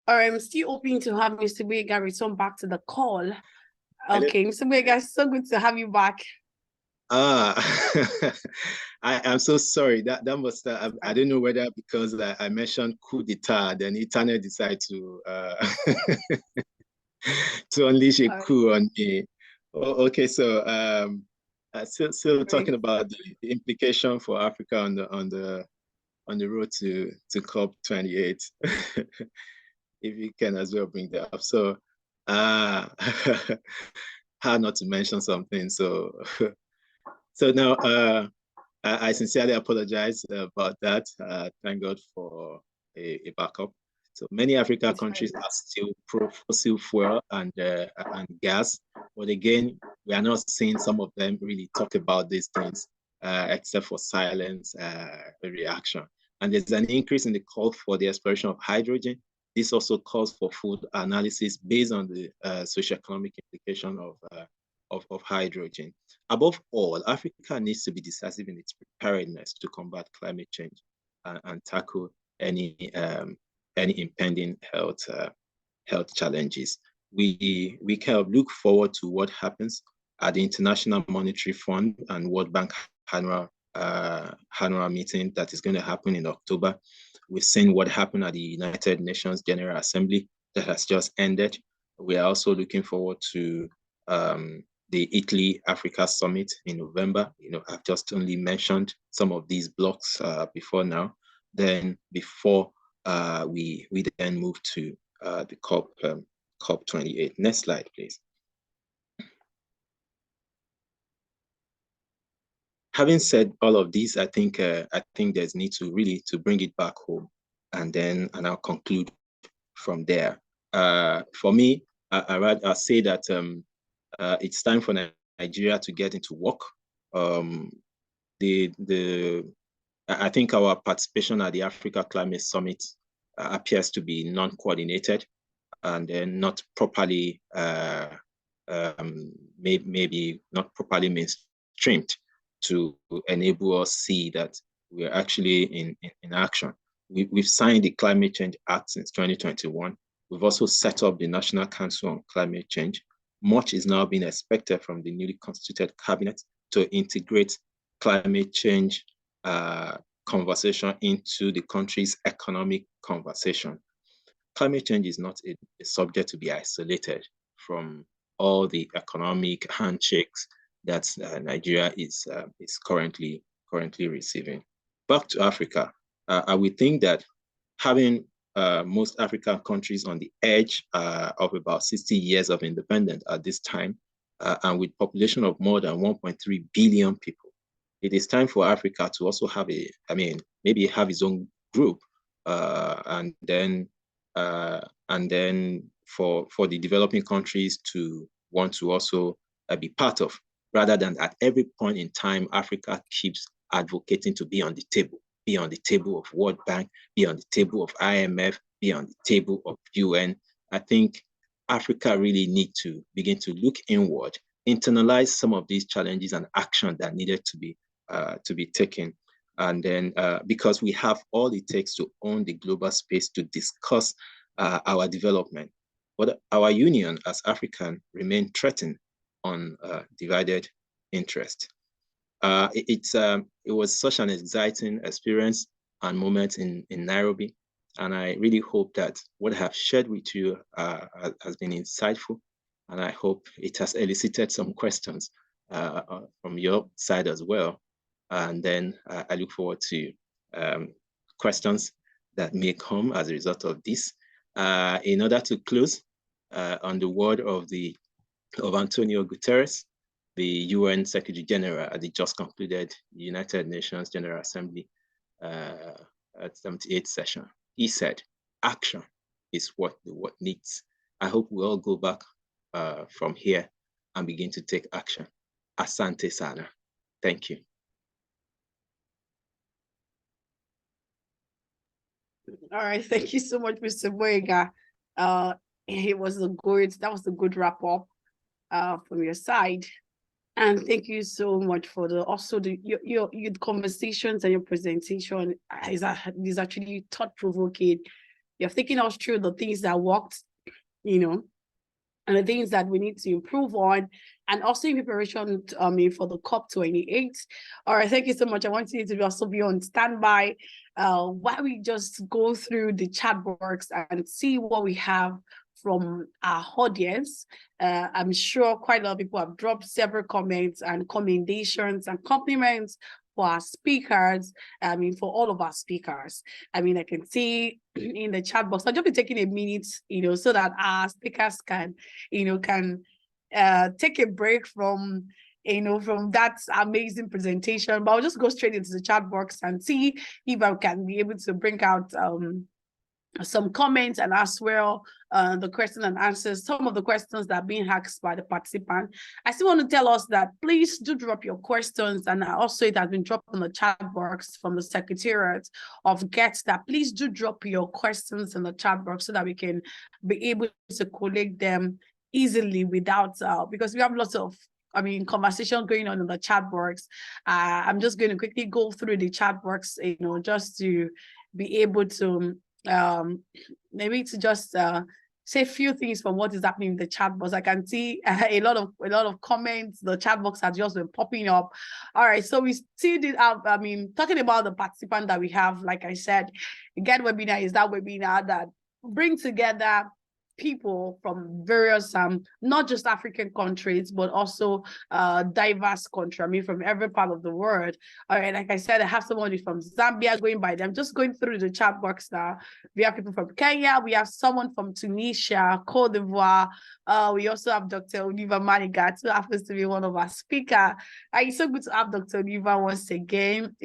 All right, I'm still hoping to have Mr. Bega return back to the call. Okay, Mr. Bega, so good to have you back. I'm so sorry. That must I don't know whether because I mentioned coup d'etat, then internet decided to to unleash a coup on me. Oh, okay, so still talking about the implication for Africa on the road to COP28. If you can as well bring that up. So hard not to mention something. So now I sincerely apologize about that. Thank God for a backup. So many African countries are still pro fossil fuel and gas, but again, we are not seeing some of them really talk about these things, except for silence reaction. And there's an increase in the call for the exploration of hydrogen. This also calls for food analysis based on the socioeconomic implication of hydrogen. Above all, Africa needs to be decisive in its preparedness to combat climate change and tackle any impending health challenges. We kind of look forward to what happens at the International Monetary Fund and World Bank annual meeting that is going to happen in October. We've seen what happened at the United Nations General Assembly that has just ended. We are also looking forward to the Italy Africa Summit in November. I've just only mentioned some of these blocks before now. Then before we then move to the COP28. Next slide, please. Having said all of this, I think there's need to really to bring it back home, and I'll conclude from there. For me, I say that it's time for Nigeria to get into work. I think our participation at the Africa Climate Summit appears to be non-coordinated and then not properly, maybe not properly mainstreamed to enable us see that we're actually in action. We've signed the Climate Change Act since 2021. We've also set up the National Council on Climate Change. Much is now being expected from the newly constituted cabinet to integrate climate change conversation into the country's economic conversation. Climate change is not a subject to be isolated from all the economic handshakes that Nigeria is currently receiving. Back to Africa, I would think that having most African countries on the edge of about 60 years of independence at this time, and with population of more than 1.3 billion people, it is time for Africa to also have maybe have its own group, and then for the developing countries to want to also be part of, rather than at every point in time, Africa keeps advocating to be on the table of World Bank, be on the table of IMF, be on the table of UN. I think Africa really needs to begin to look inward, internalize some of these challenges and action that needed to be taken. And then because we have all it takes to own the global space to discuss our development. But our union as African remain threatened on divided interest. It was such an exciting experience and moment in Nairobi. And I really hope that what I have shared with you has been insightful. And I hope it has elicited some questions from your side as well. And then I look forward to questions that may come as a result of this. In order to close on the word of Antonio Guterres, the UN Secretary General at the just concluded United Nations General Assembly at 78th session. He said, action is what the world needs. I hope we all go back from here and begin to take action. Asante sana. Thank you. All right, thank you so much, Mr. Boyega. That was a good wrap up from your side. And thank you so much for your conversations and your presentation is actually thought-provoking. You're thinking us through the things that worked, and the things that we need to improve on, and also in preparation for the COP28. All right, thank you so much. I want you to also be on standby while we just go through the chat box and see what we have from our audience. I'm sure quite a lot of people have dropped several comments and commendations and compliments for our speakers, for all of our speakers. I can see in the chat box, I'll just be taking a minute, so that our speakers can take a break from that amazing presentation. But I'll just go straight into the chat box and see if I can be able to bring out some comments and as well the question and answers, some of the questions that are being asked by the participant. I still want to tell us that please do drop your questions, and also it has been dropped on the chat box from the Secretariat of GET, that please do drop your questions in the chat box so that we can be able to collect them easily without, because we have lots of conversation going on in the chat box. I'm just going to quickly go through the chat box, just to be able to maybe to just say a few things from what is happening in the chat box. I can see a lot of comments. The chat box has just been popping up. All right, so we still did have, talking about the participant that we have, like I said, GET webinar is that webinar that bring together people from various not just African countries, but also diverse countries, from every part of the world. All right, like I said, I have somebody from Zambia going by them. Just going through the chat box now. We have people from Kenya, we have someone from Tunisia, Cote d'Ivoire. We also have Dr. Oliva Manigat, who happens to be one of our speakers. It's so good to have Dr. Oliva once again.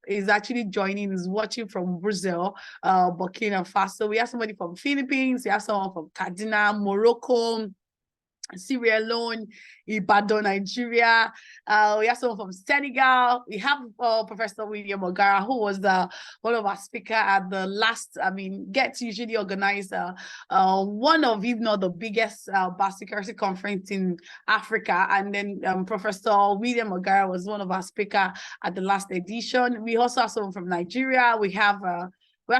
Is actually joining, is watching from Brazil, Burkina Faso. We have somebody from Philippines, we have someone from Kaduna, Morocco, Sierra Leone, Ibadan, Nigeria. We have someone from Senegal. We have Professor William Ogara, who was one of our speakers at the last, GET usually organized one of, if not the biggest biosecurity conference in Africa. And then Professor William Ogara was one of our speakers at the last edition. We also have someone from Nigeria. We have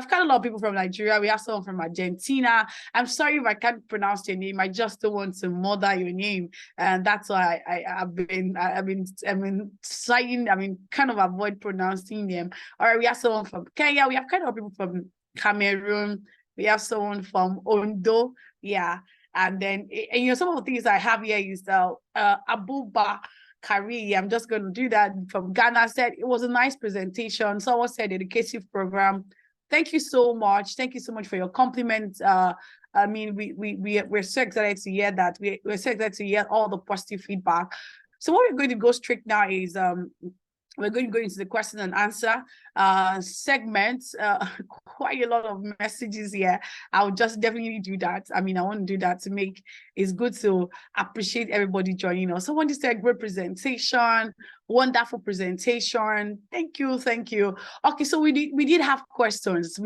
quite a lot of people from Nigeria. We have someone from Argentina. I'm sorry if I can't pronounce your name. I just don't want to murder your name, and that's why I've been trying. Kind of avoid pronouncing them. All right, we have someone from Kenya. We have kind of people from Cameroon. We have someone from Ondo. Yeah, and then some of the things I have here is Abuba Kari. I'm just going to do that from Ghana. Said it was a nice presentation. Someone said educative program. Thank you so much. Thank you so much for your compliments. We're so excited to hear that. We're so excited to hear all the positive feedback. So what we're going to go straight now is we're going to go into the question and answer segments. Quite a lot of messages here. I'll just definitely do that. I want to do that to make it's good to appreciate everybody joining us. Someone just said great presentation, wonderful presentation. Thank you. Okay, so we did have questions.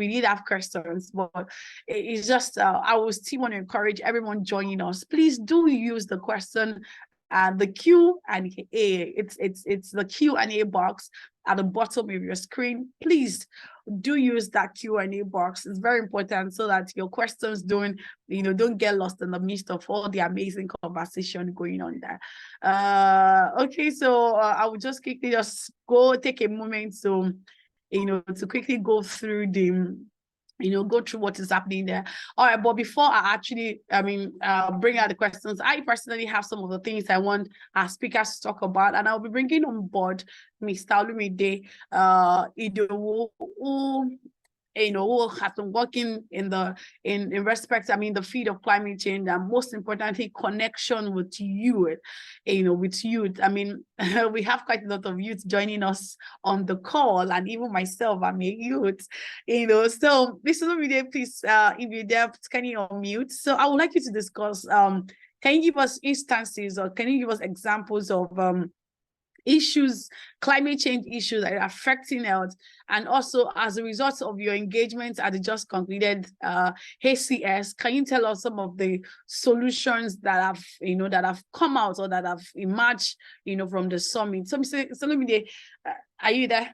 But it's just I will still want to encourage everyone joining us. Please do use the question. The Q&A, it's the Q&A box at the bottom of your screen. Please do use that Q&A box. It's very important so that your questions don't get lost in the midst of all the amazing conversation going on there. Okay, so I will just quickly take a moment to quickly go through go through what is happening there. All right, but before I actually, bring out the questions, I personally have some of the things I want our speakers to talk about, and I'll be bringing on board Mr. Olumide Idowu, who who has been working in respect, the field of climate change, and most importantly, connection with youth, with youth. We have quite a lot of youth joining us on the call, and even myself, I'm a youth, so Ms. Olumide, please, if you're there, can you unmute? So I would like you to discuss, can you give us instances, or can you give us examples of issues, climate change issues that are affecting health, and also as a result of your engagement at the just concluded HCS, can you tell us some of the solutions that have come out or that have emerged, from the summit? So, Mr. Olumide, are you there?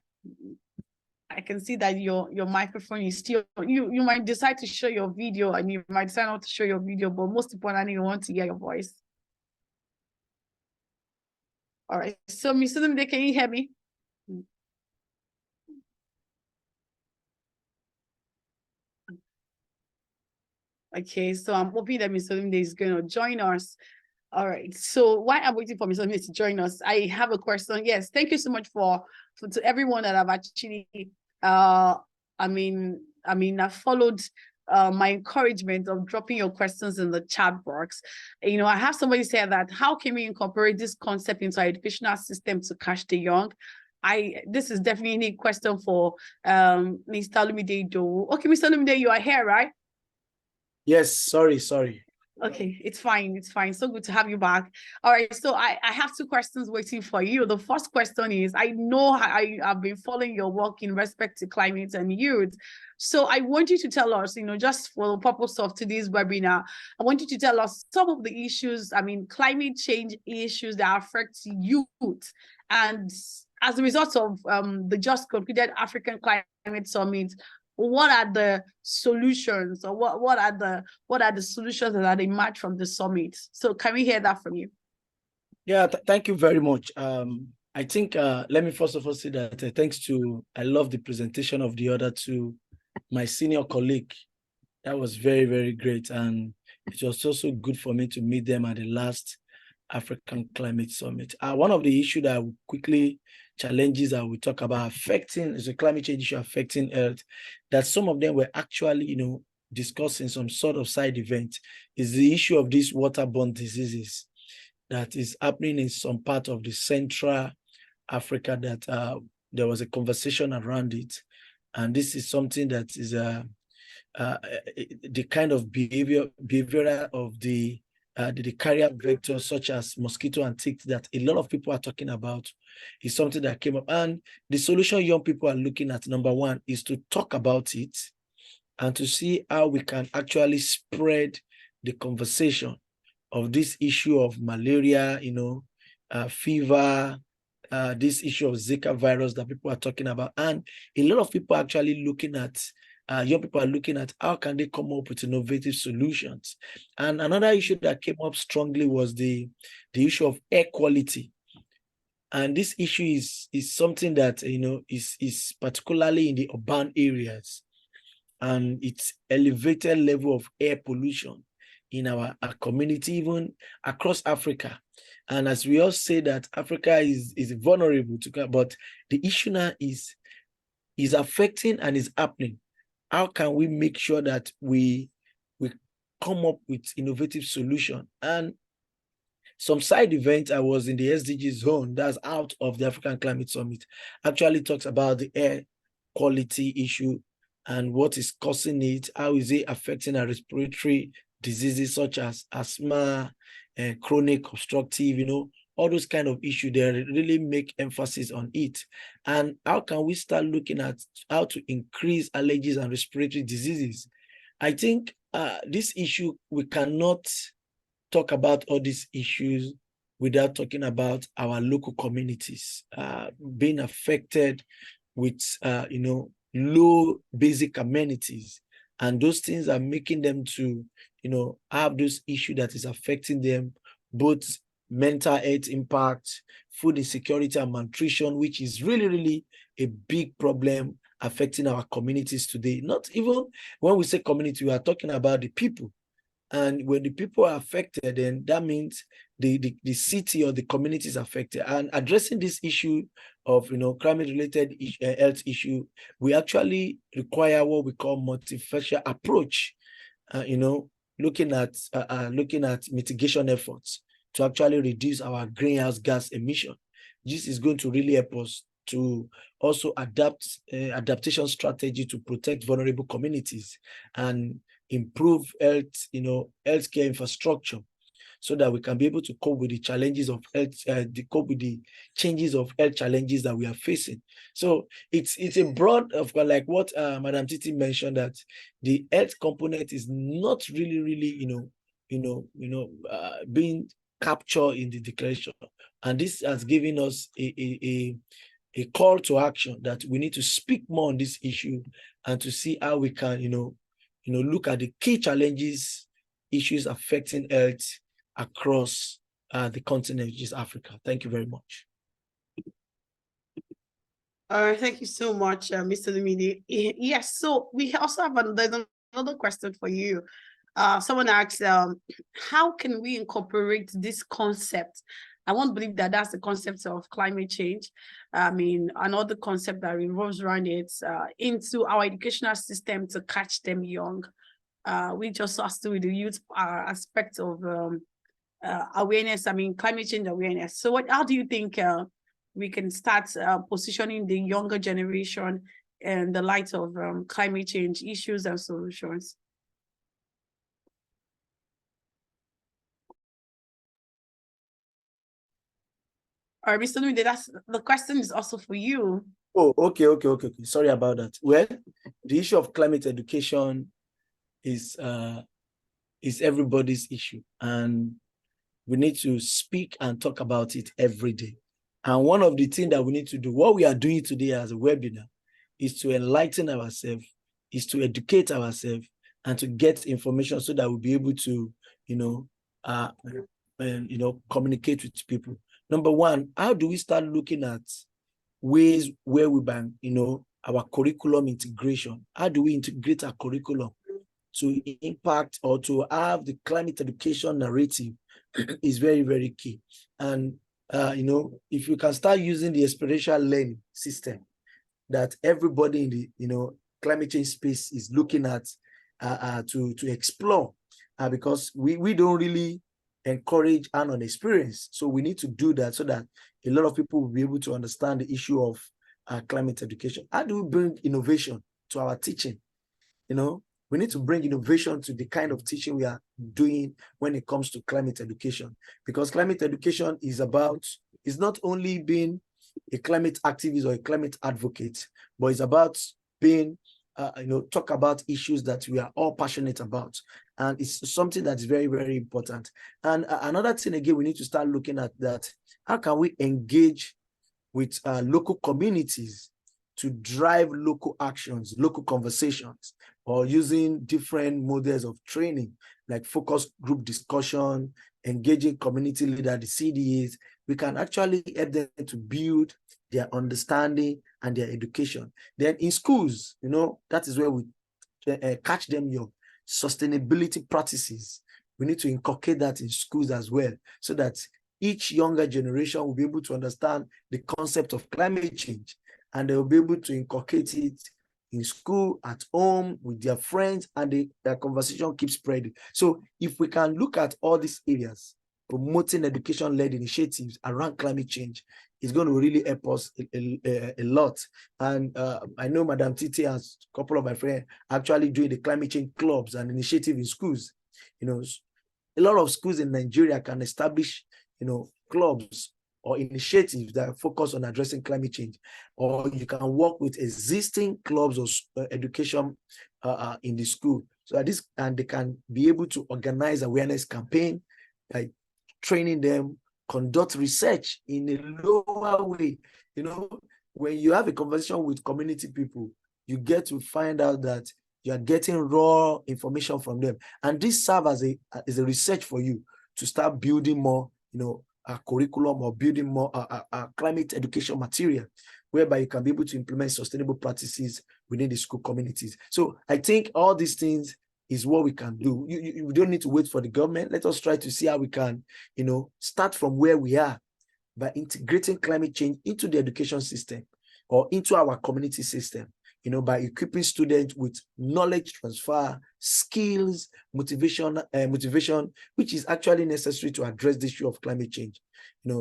I can see that your microphone is still, you might decide to show your video, and you might decide not to show your video, but most importantly, you want to hear your voice. All right, so Mr. Olumide, can you hear me? Okay, so I'm hoping that Mr. Olumide is going to join us. All right, so while I'm waiting for Mr. Olumide to join us, I have a question. Yes, thank you so much for to everyone that have actually, I followed my encouragement of dropping your questions in the chat box. I have somebody say that, how can we incorporate this concept into our educational system to catch the young? This is definitely a question for Mr. Olumide. Okay, Mr. Olumide, you are here, right? Yes, sorry. Okay, it's fine. So good to have you back. All right, so I have two questions waiting for you. The first question is, I know I've been following your work in respect to climate and youth. So I want you to tell us, just for the purpose of today's webinar, I want you to tell us some of the issues, climate change issues that affect youth. And as a result of the just concluded African Climate Summit, what are the solutions, or what are the solutions that emerge from the summit? So can we hear that from you? Yeah, thank you very much. I think let me first of all say that I love the presentation of the other two, my senior colleague. That was very, very great, and it was also good for me to meet them at the last African Climate Summit. One of the issues that challenges that we talk about is a climate change issue affecting health, that some of them were actually, discussing some sort of side event, is the issue of these waterborne diseases that is happening in some part of the Central Africa, that there was a conversation around it. And this is something that is the kind of behavior of the carrier vectors, such as mosquito and ticks, that a lot of people are talking about, is something that came up. And the solution young people are looking at, number one, is to talk about it and to see how we can actually spread the conversation of this issue of malaria, fever, this issue of Zika virus that people are talking about. And a lot of people are actually looking at, young people are looking at how can they come up with innovative solutions. And another issue that came up strongly was the issue of air quality. And this issue is something that, is particularly in the urban areas, and it's elevated level of air pollution in our community, even across Africa. And as we all say that Africa is vulnerable to, but the issue now is affecting and is happening. How can we make sure that we come up with innovative solution? And some side event, I was in the SDG zone, that's out of the African Climate Summit, actually talks about the air quality issue and what is causing it, how is it affecting our respiratory diseases such as asthma and chronic obstructive, all those kind of issues. They really make emphasis on it. And how can we start looking at how to increase allergies and respiratory diseases? I think this issue, we cannot talk about all these issues without talking about our local communities being affected with, low basic amenities. And those things are making them to, have those issues that is affecting them, both mental health impact, food insecurity and malnutrition, which is really, really a big problem affecting our communities today. Not even when we say community, we are talking about the people. And when the people are affected, then that means the city or the community is affected. And addressing this issue of climate-related health issue, we actually require what we call multifaceted approach. Looking at mitigation efforts to actually reduce our greenhouse gas emission. This is going to really help us to also adapt adaptation strategy to protect vulnerable communities and improve healthcare infrastructure, so that we can be able to cope with the challenges of health, cope with the changes of health challenges that we are facing. So it's a broad of like what Madam Titi mentioned, that the health component is not really being captured in the declaration, and this has given us a call to action that we need to speak more on this issue and to see how we can look at the key challenges, issues affecting health across the continent, which is Africa. Thank you very much. All right, thank you so much, Mr. Lumide. Yes, so we also have another question for you. Someone asked, how can we incorporate this concept? I won't believe that that's the concept of climate change. I mean, another concept that revolves around it into our educational system to catch them young. We just has to do with the youth aspect of awareness. I mean, climate change awareness. So how do you think we can start positioning the younger generation in the light of climate change issues and solutions? Or Mr. Lumide, that's the question is also for you. Oh, okay. Sorry about that. Well, the issue of climate education is everybody's issue, and we need to speak and talk about it every day. And one of the things that we need to do, what we are doing today as a webinar, is to enlighten ourselves, is to educate ourselves, and to get information so that we'll be able to, communicate with people. Number one, how do we start looking at ways where we ban, our curriculum integration? How do we integrate our curriculum to impact or to have the climate education narrative is very, very key. And, if you can start using the experiential learning system that everybody in the, climate change space is looking at to explore, because we don't really encourage hands-on experience. So we need to do that so that a lot of people will be able to understand the issue of climate education. How do we bring innovation to our teaching? We need to bring innovation to the kind of teaching we are doing when it comes to climate education, because climate education is not only being a climate activist or a climate advocate, but it's about being, talk about issues that we are all passionate about. And it's something that's very, very important. And another thing, again, we need to start looking at that. How can we engage with local communities to drive local actions, local conversations, or using different models of training, like focus group discussion, engaging community leaders, the CDAs? We can actually help them to build their understanding and their education. Then in schools, that is where we catch them young. Sustainability practices, we need to inculcate that in schools as well, so that each younger generation will be able to understand the concept of climate change, and they will be able to inculcate it in school, at home, with their friends, and their conversation keeps spreading. So if we can look at all these areas, promoting education-led initiatives around climate change, is going to really help us a lot. And I know Madam Titi and a couple of my friends actually doing the climate change clubs and initiative in schools. A lot of schools in Nigeria can establish, clubs or initiatives that focus on addressing climate change, or you can work with existing clubs or education in the school, so that and they can be able to organize awareness campaign, like training them, conduct research in a lower way. When you have a conversation with community people, you get to find out that you are getting raw information from them, and this serves as a research for you to start building more, curriculum, or building more climate education material, whereby you can be able to implement sustainable practices within the school communities. So I think all these things is what we can do. We don't need to wait for the government. Let us try to see how we can, start from where we are by integrating climate change into the education system or into our community system, by equipping students with knowledge transfer, skills, motivation, which is actually necessary to address the issue of climate change.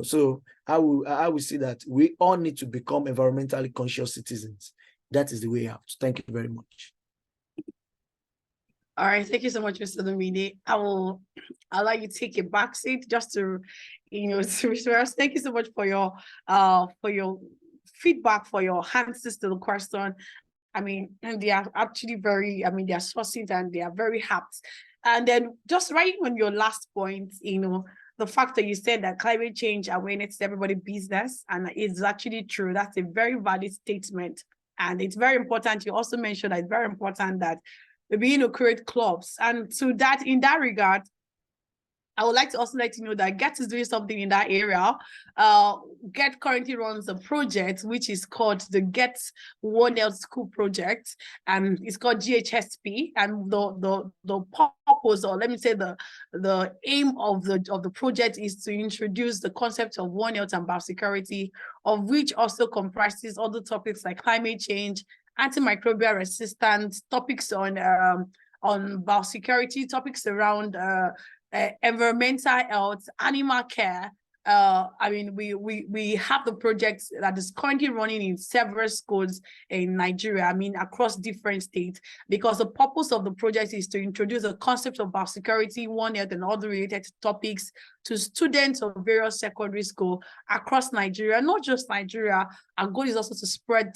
So I will say that we all need to become environmentally conscious citizens. That is the way out. Thank you very much. All right, thank you so much, Mr. Lumide. I will allow you to take a back seat just to, to restore us. Thank you so much for your feedback, for your answers to the question. And they are actually very, they are succinct and they are very apt. And then just right on your last point, the fact that you said that climate change awareness is everybody's business, and it's actually true. That's a very valid statement. And it's very important. You also mentioned that it's very important that we begin to create clubs. And so that in that regard, I would like to also let you know that GET is doing something in that area. GET currently runs a project which is called the GET One Health School Project, and it's called GHSP. And the purpose, or let me say the aim of the project, is to introduce the concept of One Health and biosecurity, of which also comprises other topics like climate change, antimicrobial resistance, topics on biosecurity, topics around environmental health, animal care. We have the project that is currently running in several schools in Nigeria, across different states, because the purpose of the project is to introduce the concept of biosecurity, One Health, and other related topics to students of various secondary schools across Nigeria, not just Nigeria. Our goal is also to spread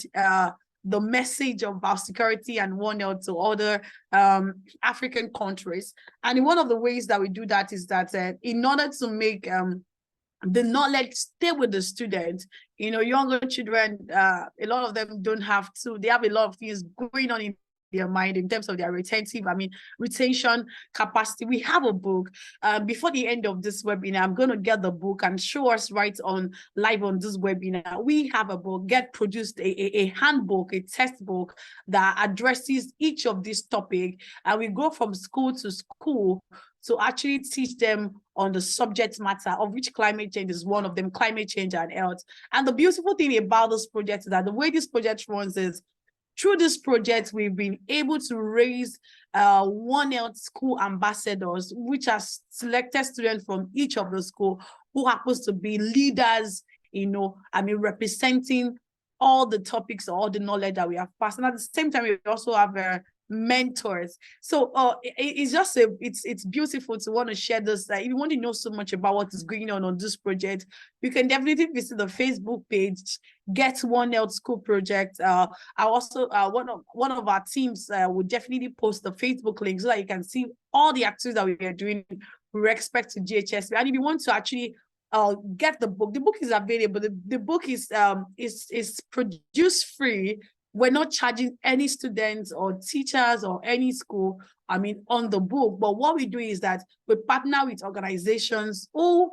the message of biosecurity and One Health to other African countries. And one of the ways that we do that is that in order to make the knowledge stay with the students, younger children, a lot of them they have a lot of things going on in their mind in terms of their retention capacity. We have a book. Before the end of this webinar, I'm going to get the book and show us right on live on this webinar. We have a book, GET produced a handbook, a textbook that addresses each of these topics. And we go from school to school to actually teach them on the subject matter, of which climate change is one of them, climate change and health. And the beautiful thing about this project is that the way this project runs is, through this project, we've been able to raise One Health school ambassadors, which are selected students from each of the school who happens to be leaders, representing all the topics, all the knowledge that we have passed. And at the same time, we also have mentors. So it's beautiful to want to share this. If you want to know so much about what is going on this project, you can definitely visit the Facebook page, GET One Health School Project. I also one of our teams will definitely post the Facebook link so that you can see all the activities that we are doing with respect to GHSP. And if you want to actually get the book is available. The book is produced free. We're not charging any students or teachers or any school, on the book. But what we do is that we partner with organizations who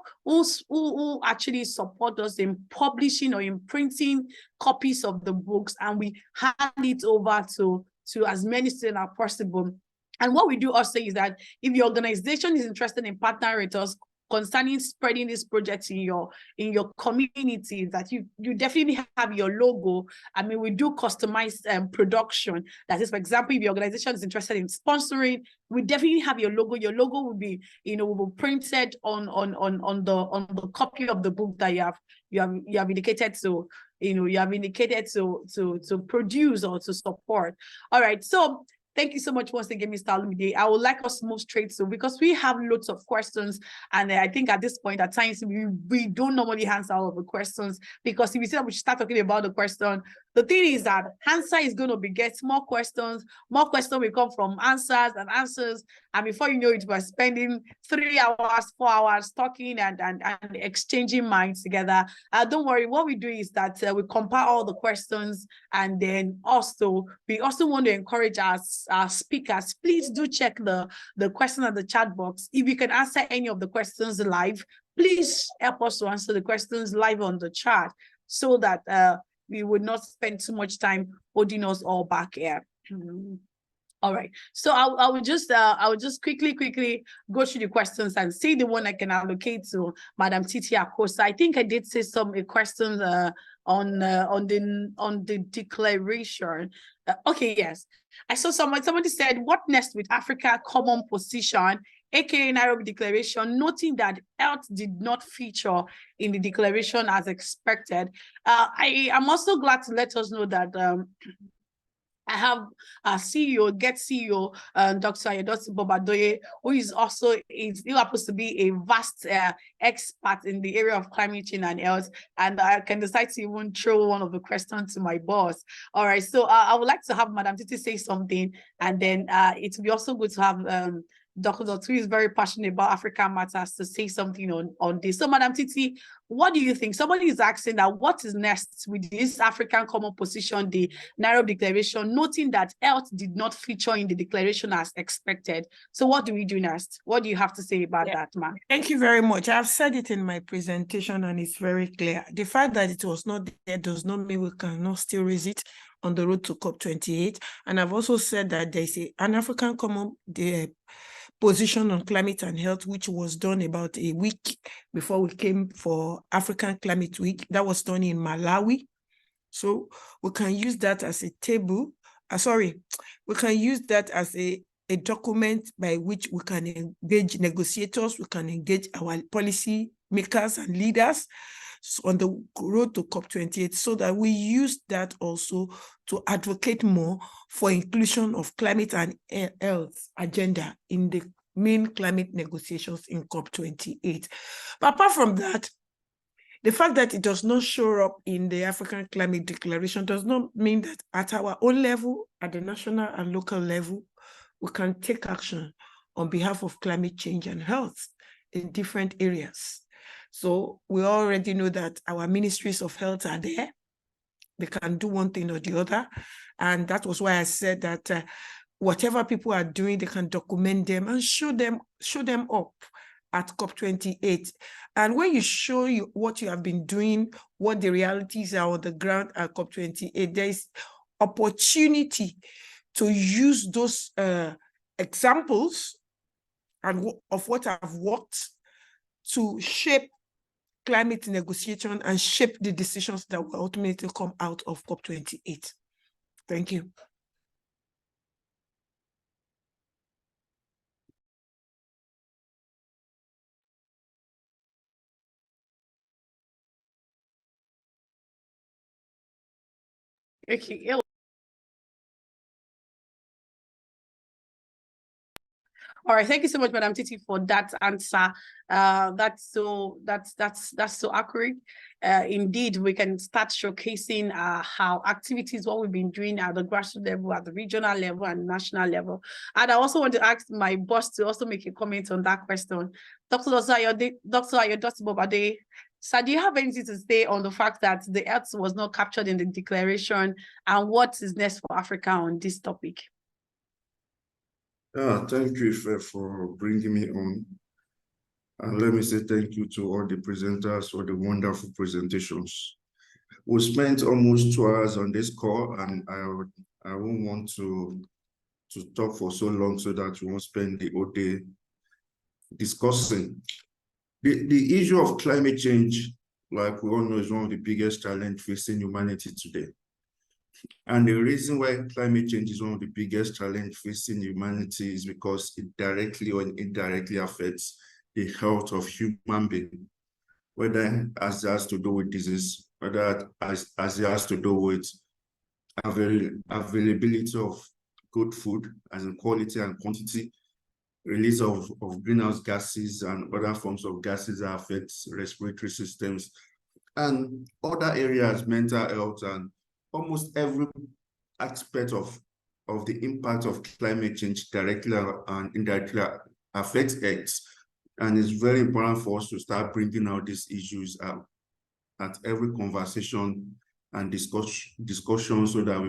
actually support us in publishing or in printing copies of the books, and we hand it over to as many students as possible. And what we do also is that if your organization is interested in partnering with us concerning spreading this project in your community, that you definitely have your logo. We do customized production. That is, for example, if your organization is interested in sponsoring, we definitely have your logo. Your logo will be, will be printed on the copy of the book that you have indicated to, to produce or to support. All right, so thank you so much once again, Mr. Alumide. I would like us to move straight to, because we have lots of questions, and I think at this point, at times, we don't normally answer all of the questions, because if we say that we should start talking about the question, the thing is that answer is going to beget more questions will come from answers, and before you know it, we're spending 3 hours, 4 hours talking and exchanging minds together. Don't worry, what we do is that we compile all the questions, and then we also want to encourage our speakers, please do check the question on the chat box. If you can answer any of the questions live, please help us to answer the questions live on the chat, so that we would not spend too much time holding us all back here. All right. So I will just quickly go through the questions and see the one I can allocate to Madam Titi Akosa. I think I did say some questions on the declaration. Okay, yes. I saw somebody said, what next with Africa common position, aka Nairobi Declaration, noting that health did not feature in the declaration as expected. I am also glad to let us know that I have a CEO, Get CEO, Dr. Ayodosi Bobadoye, who is also, he happens to be a vast expert in the area of climate change and health. And I can decide to even throw one of the questions to my boss. All right, so I would like to have Madam Titi say something, and then it would be also good to have Dr. Dotu is very passionate about African matters to say something on this. So, Madam Titi, what do you think? Somebody is asking that what is next with this African common position, the Nairobi Declaration, noting that health did not feature in the declaration as expected. So what do we do next? What do you have to say about that, ma'am? Thank you very much. I've said it in my presentation and it's very clear. The fact that it was not there does not mean we cannot still raise it on the road to COP28. And I've also said that there's an African common position on climate and health, which was done about a week before we came for African Climate Week. That was done in Malawi. So we can use that as a table. We can use that as a document by which we can engage negotiators, we can engage our policy makers and leaders on the road to COP28, so that we use that also to advocate more for inclusion of climate and health agenda in the main climate negotiations in COP28. But apart from that, the fact that it does not show up in the African Climate Declaration does not mean that at our own level, at the national and local level, we can take action on behalf of climate change and health in different areas. So we already know that our ministries of health are there. They can do one thing or the other. And that was why I said that whatever people are doing, they can document them and show them up at COP28. And when you show what you have been doing, what the realities are on the ground at COP28, there is opportunity to use those examples and of what I've worked to shape climate negotiation and shape the decisions that will ultimately come out of COP28. Thank you. Okay. All right, thank you so much, Madam Titi, for that answer. That's so accurate. Indeed, we can start showcasing how activities, what we've been doing at the grassroots level, at the regional level, and national level. And I also want to ask my boss to also make a comment on that question. Dr. Ayodosi Bobade, sir, do you have anything to say on the fact that the health was not captured in the declaration, and what is next for Africa on this topic? Thank you, Ife, for bringing me on. And let me say thank you to all the presenters for the wonderful presentations. We spent almost 2 hours on this call, and I won't want to talk for so long so that we won't spend the whole day discussing. The issue of climate change, like we all know, is one of the biggest challenges facing humanity today. And the reason why climate change is one of the biggest challenges facing humanity is because it directly or indirectly affects the health of human beings, whether as it has to do with disease, whether as it has to do with availability of good food, as in quality and quantity, release of greenhouse gases and other forms of gases that affect respiratory systems, and other areas, mental health, and almost every aspect of the impact of climate change directly and indirectly affects Earth. And it's very important for us to start bringing out these issues at every conversation and discussion so that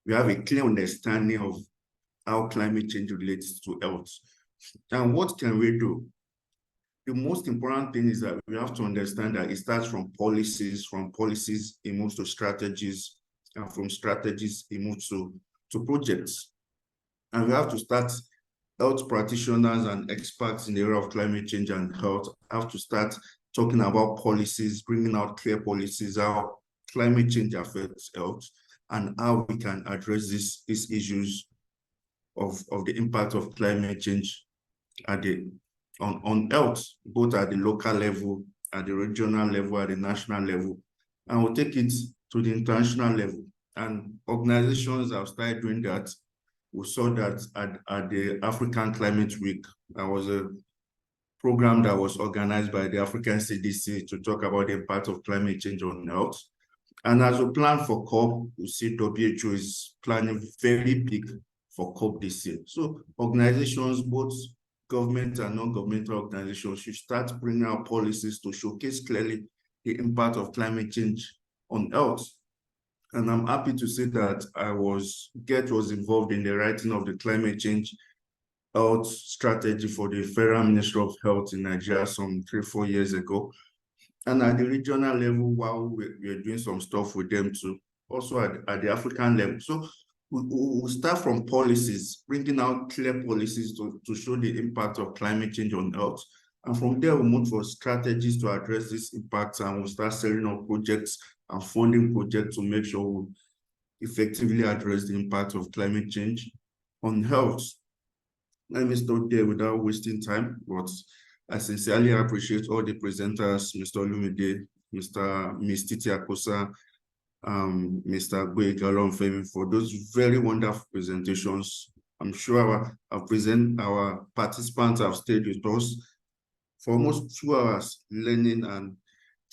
we have a clear understanding of how climate change relates to health. And what can we do? The most important thing is that we have to understand that it starts from policies it moves to strategies, and from strategies it moves to projects. And we have to start, health practitioners and experts in the area of climate change and health have to start talking about policies, bringing out clear policies, how climate change affects health, and how we can address these issues of the impact of climate change on health, both at the local level, at the regional level, at the national level, and we'll take it to the international level. And organizations have started doing that. We saw that at the African Climate Week. There was a program that was organized by the African CDC to talk about the impact of climate change on health. And as we plan for COP, we see WHO is planning very big for COP this year. So organizations, both government and non-governmental organizations, should start bringing out policies to showcase clearly the impact of climate change on health. And I'm happy to say that GET was involved in the writing of the climate change health strategy for the Federal Ministry of Health in Nigeria some 3-4 years ago. And at the regional level, while we're doing some stuff with them too, also at the African level. So we'll start from policies, bringing out clear policies to show the impact of climate change on health. And from there, we'll move for strategies to address this impact, and we'll start setting up projects and funding projects to make sure we effectively address the impact of climate change on health. Let me stop there without wasting time, but I sincerely appreciate all the presenters, Mr. Olumide, Ms. Titi Akosa, Mr. Gboyega, for those very wonderful presentations. I'm sure our participants have stayed with us for almost 2 hours learning and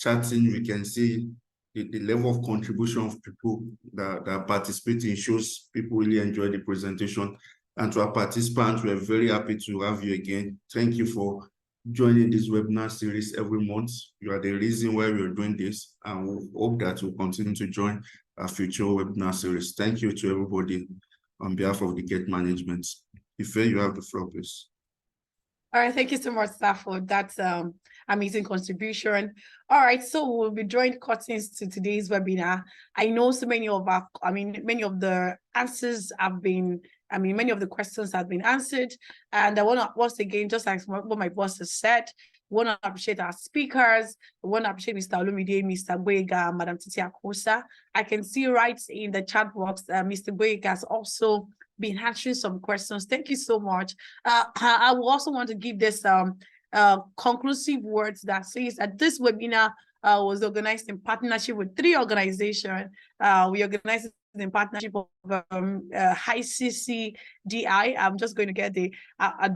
chatting. We can see the level of contribution of people that are participating shows people really enjoy the presentation. And to our participants, we're very happy to have you again. Thank you for joining this webinar series every month. You are the reason why we're doing this, and we hope that you'll continue to join our future webinar series. Thank you to everybody on behalf of the GET management. Ife, you have the floor, please. All right, thank you so much, sir, for that amazing contribution. All right, so we'll be drawing curtains to today's webinar. I know so many of many of the answers have been, many of the questions have been answered. And I want to, once again, just like what my boss has said, we want to appreciate our speakers. We want to appreciate Mr. Olumide, Mr. Gboyega, Madam Titi Akosa. I can see right in the chat box, Mr. Gboyega has also been answering some questions. Thank you so much. I will also want to give this conclusive words that says that this webinar was organized in partnership with 3 organizations. We organized it in partnership of HICCDI. I'm just going to get the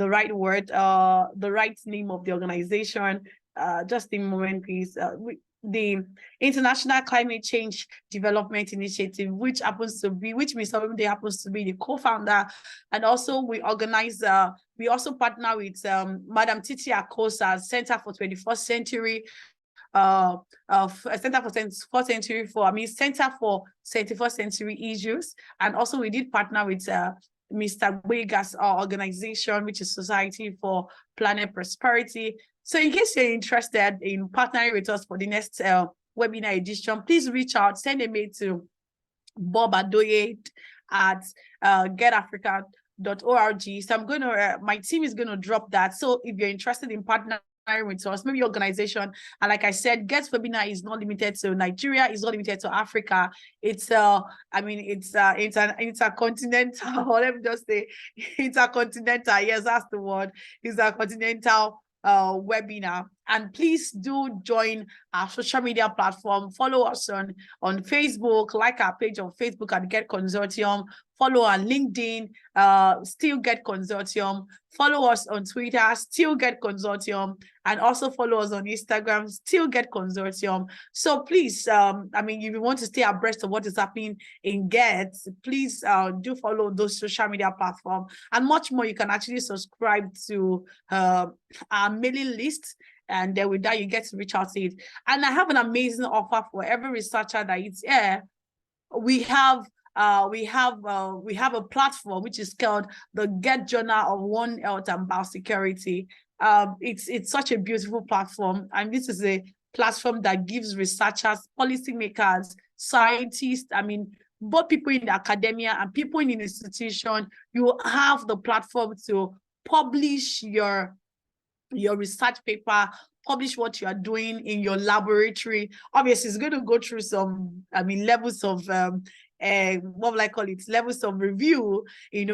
right word, the right name of the organization. Just a moment, please. The International Climate Change Development Initiative, which Mr. Olumide happens to be the co-founder. And also we organize, we also partner with Madam Titi Akosa Center for 21st Century, Center for 21st Century Issues. And also we did partner with Mr. Gboyega's organization, which is Society for Planet Prosperity. So in case you're interested in partnering with us for the next webinar edition, please reach out, send a mail to bob@getafrica.org. So I'm going to, my team is going to drop that. So if you're interested in partnering with us, maybe your organization, and like I said, GET webinar is not limited to Nigeria, it's not limited to Africa. It's it's an intercontinental, let me just say intercontinental, yes, that's the word. It's a continental webinar. And please do join our social media platform. Follow us on Facebook, like our page on Facebook at GET Consortium. Follow on LinkedIn, still GET Consortium. Follow us on Twitter, still GET Consortium. And also follow us on Instagram, still GET Consortium. So please, if you want to stay abreast of what is happening in GET, please do follow those social media platforms. And much more, you can actually subscribe to our mailing list. And then with that, you get to reach out to it. And I have an amazing offer for every researcher that is here. We have a platform which is called the GET Journal of One Health and Biosecurity. It's such a beautiful platform, and this is a platform that gives researchers, policymakers, scientists, both people in the academia and people in the institution, you have the platform to publish your research paper, publish what you are doing in your laboratory. Obviously, it's going to go through some, levels of, what will I call it, levels of review,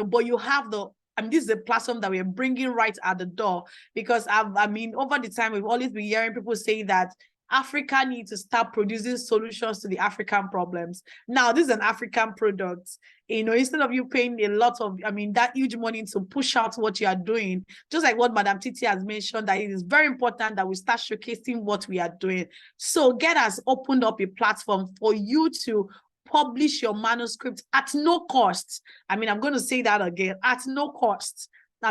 but you have this is a platform that we're bringing right at the door, because over the time, we've always been hearing people say that Africa needs to start producing solutions to the African problems. Now, this is an African product. Instead of you paying a lot of, that huge money to push out what you are doing, just like what Madam Titi has mentioned, that it is very important that we start showcasing what we are doing. So Get has opened up a platform for you to publish your manuscript at no cost. I'm going to say that again, at no cost.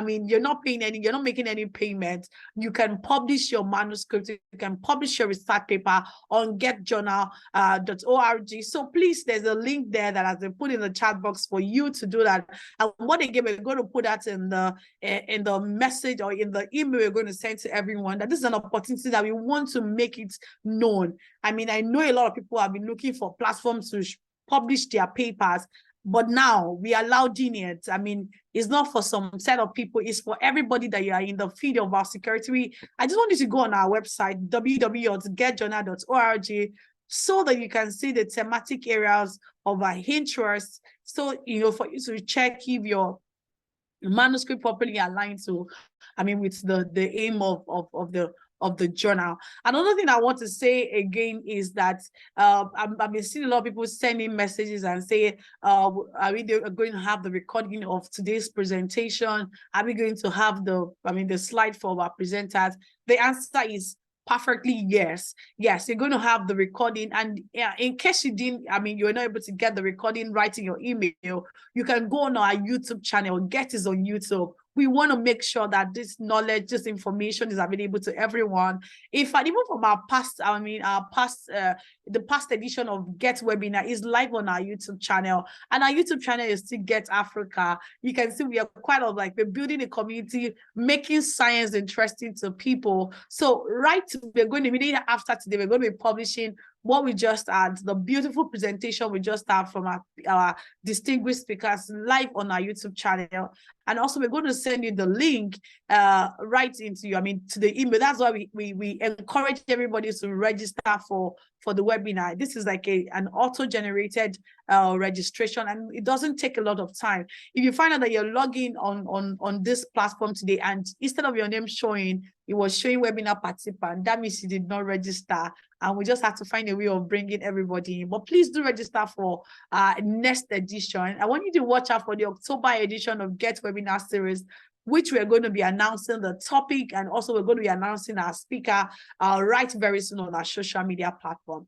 You're not paying any, you're not making any payment. You can publish your manuscript, you can publish your research paper on getjournal.org. So please, there's a link there that has been put in the chat box for you to do that. And what again, we're going to put that in the message or in the email we're going to send to everyone, that this is an opportunity that we want to make it known. I know a lot of people have been looking for platforms to publish their papers, but now we are allowing it. It's not for some set of people, it's for everybody that you are in the field of our security. I just want you to go on our website, www.getjournal.org, so that you can see the thematic areas of our interest. So, for you to check if your manuscript properly aligned to, with the aim of the journal. Another thing I want to say again is that I've been seeing a lot of people sending messages and say, are we going to have the recording of today's presentation? Are we going to have the slide for our presenters? The answer is perfectly yes. Yes, you're going to have the recording. And in case you didn't, you were not able to get the recording right in your email, you can go on our YouTube channel. Get is on YouTube. We want to make sure that this knowledge, this information is available to everyone. In fact, even from our past, the past edition of Get webinar is live on our YouTube channel, and our YouTube channel is still Get Africa. You can see we are we're building a community, making science interesting to people. So we're going to immediately after today, we're going to be publishing what we just had, the beautiful presentation we just had from our distinguished speakers live on our YouTube channel. And also we're going to send you the link right into you, to the email. That's why we encourage everybody to register for the webinar. This is like an auto-generated registration, and it doesn't take a lot of time. If you find out that you're logging on this platform today, and instead of your name showing, it was showing webinar participant, that means you did not register, and we just have to find a way of bringing everybody in. But please do register for next edition. I want you to watch out for the October edition of Get Webinar Series, which we're going to be announcing the topic, and also we're going to be announcing our speaker right very soon on our social media platform.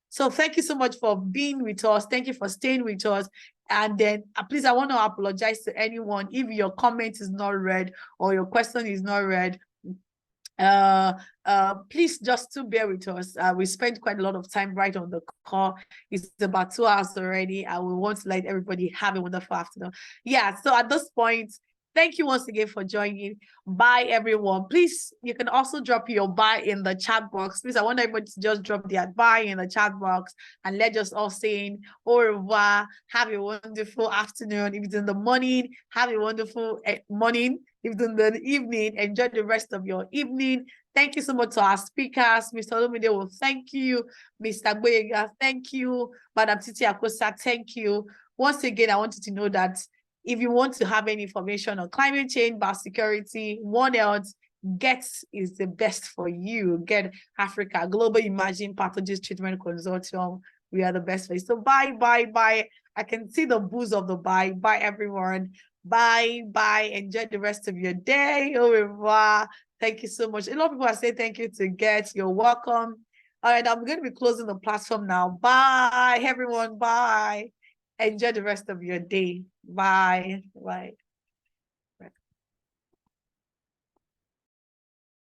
So thank you so much for being with us. Thank you for staying with us. And then please, I want to apologize to anyone if your comment is not read or your question is not read. Please just to bear with us. We spent quite a lot of time right on the call. It's about 2 hours already. I will want to let everybody have a wonderful afternoon. Yeah, so at this point, thank you once again for joining. Bye, everyone. Please, you can also drop your bye in the chat box. Please, I want everybody to just drop their bye in the chat box, and let us all say au revoir. Have a wonderful afternoon. If it's in the morning, have a wonderful morning. If it's in the evening, enjoy the rest of your evening. Thank you so much to our speakers. Mr. Olumide will thank you. Mr. Boyega, thank you. Madam Titi Akosa, thank you. Once again, I want you to know that if you want to have any information on climate change, biosecurity, One Health, Get is the best for you. Get Africa, Global Emerging Pathogens Treatment Consortium. We are the best for you. So bye, bye, bye. I can see the booze of the bye. Bye, everyone. Bye, bye. Enjoy the rest of your day. Au revoir. Thank you so much. A lot of people are saying thank you to Get. You're welcome. All right, I'm going to be closing the platform now. Bye, everyone. Bye. Enjoy the rest of your day. Bye. Bye.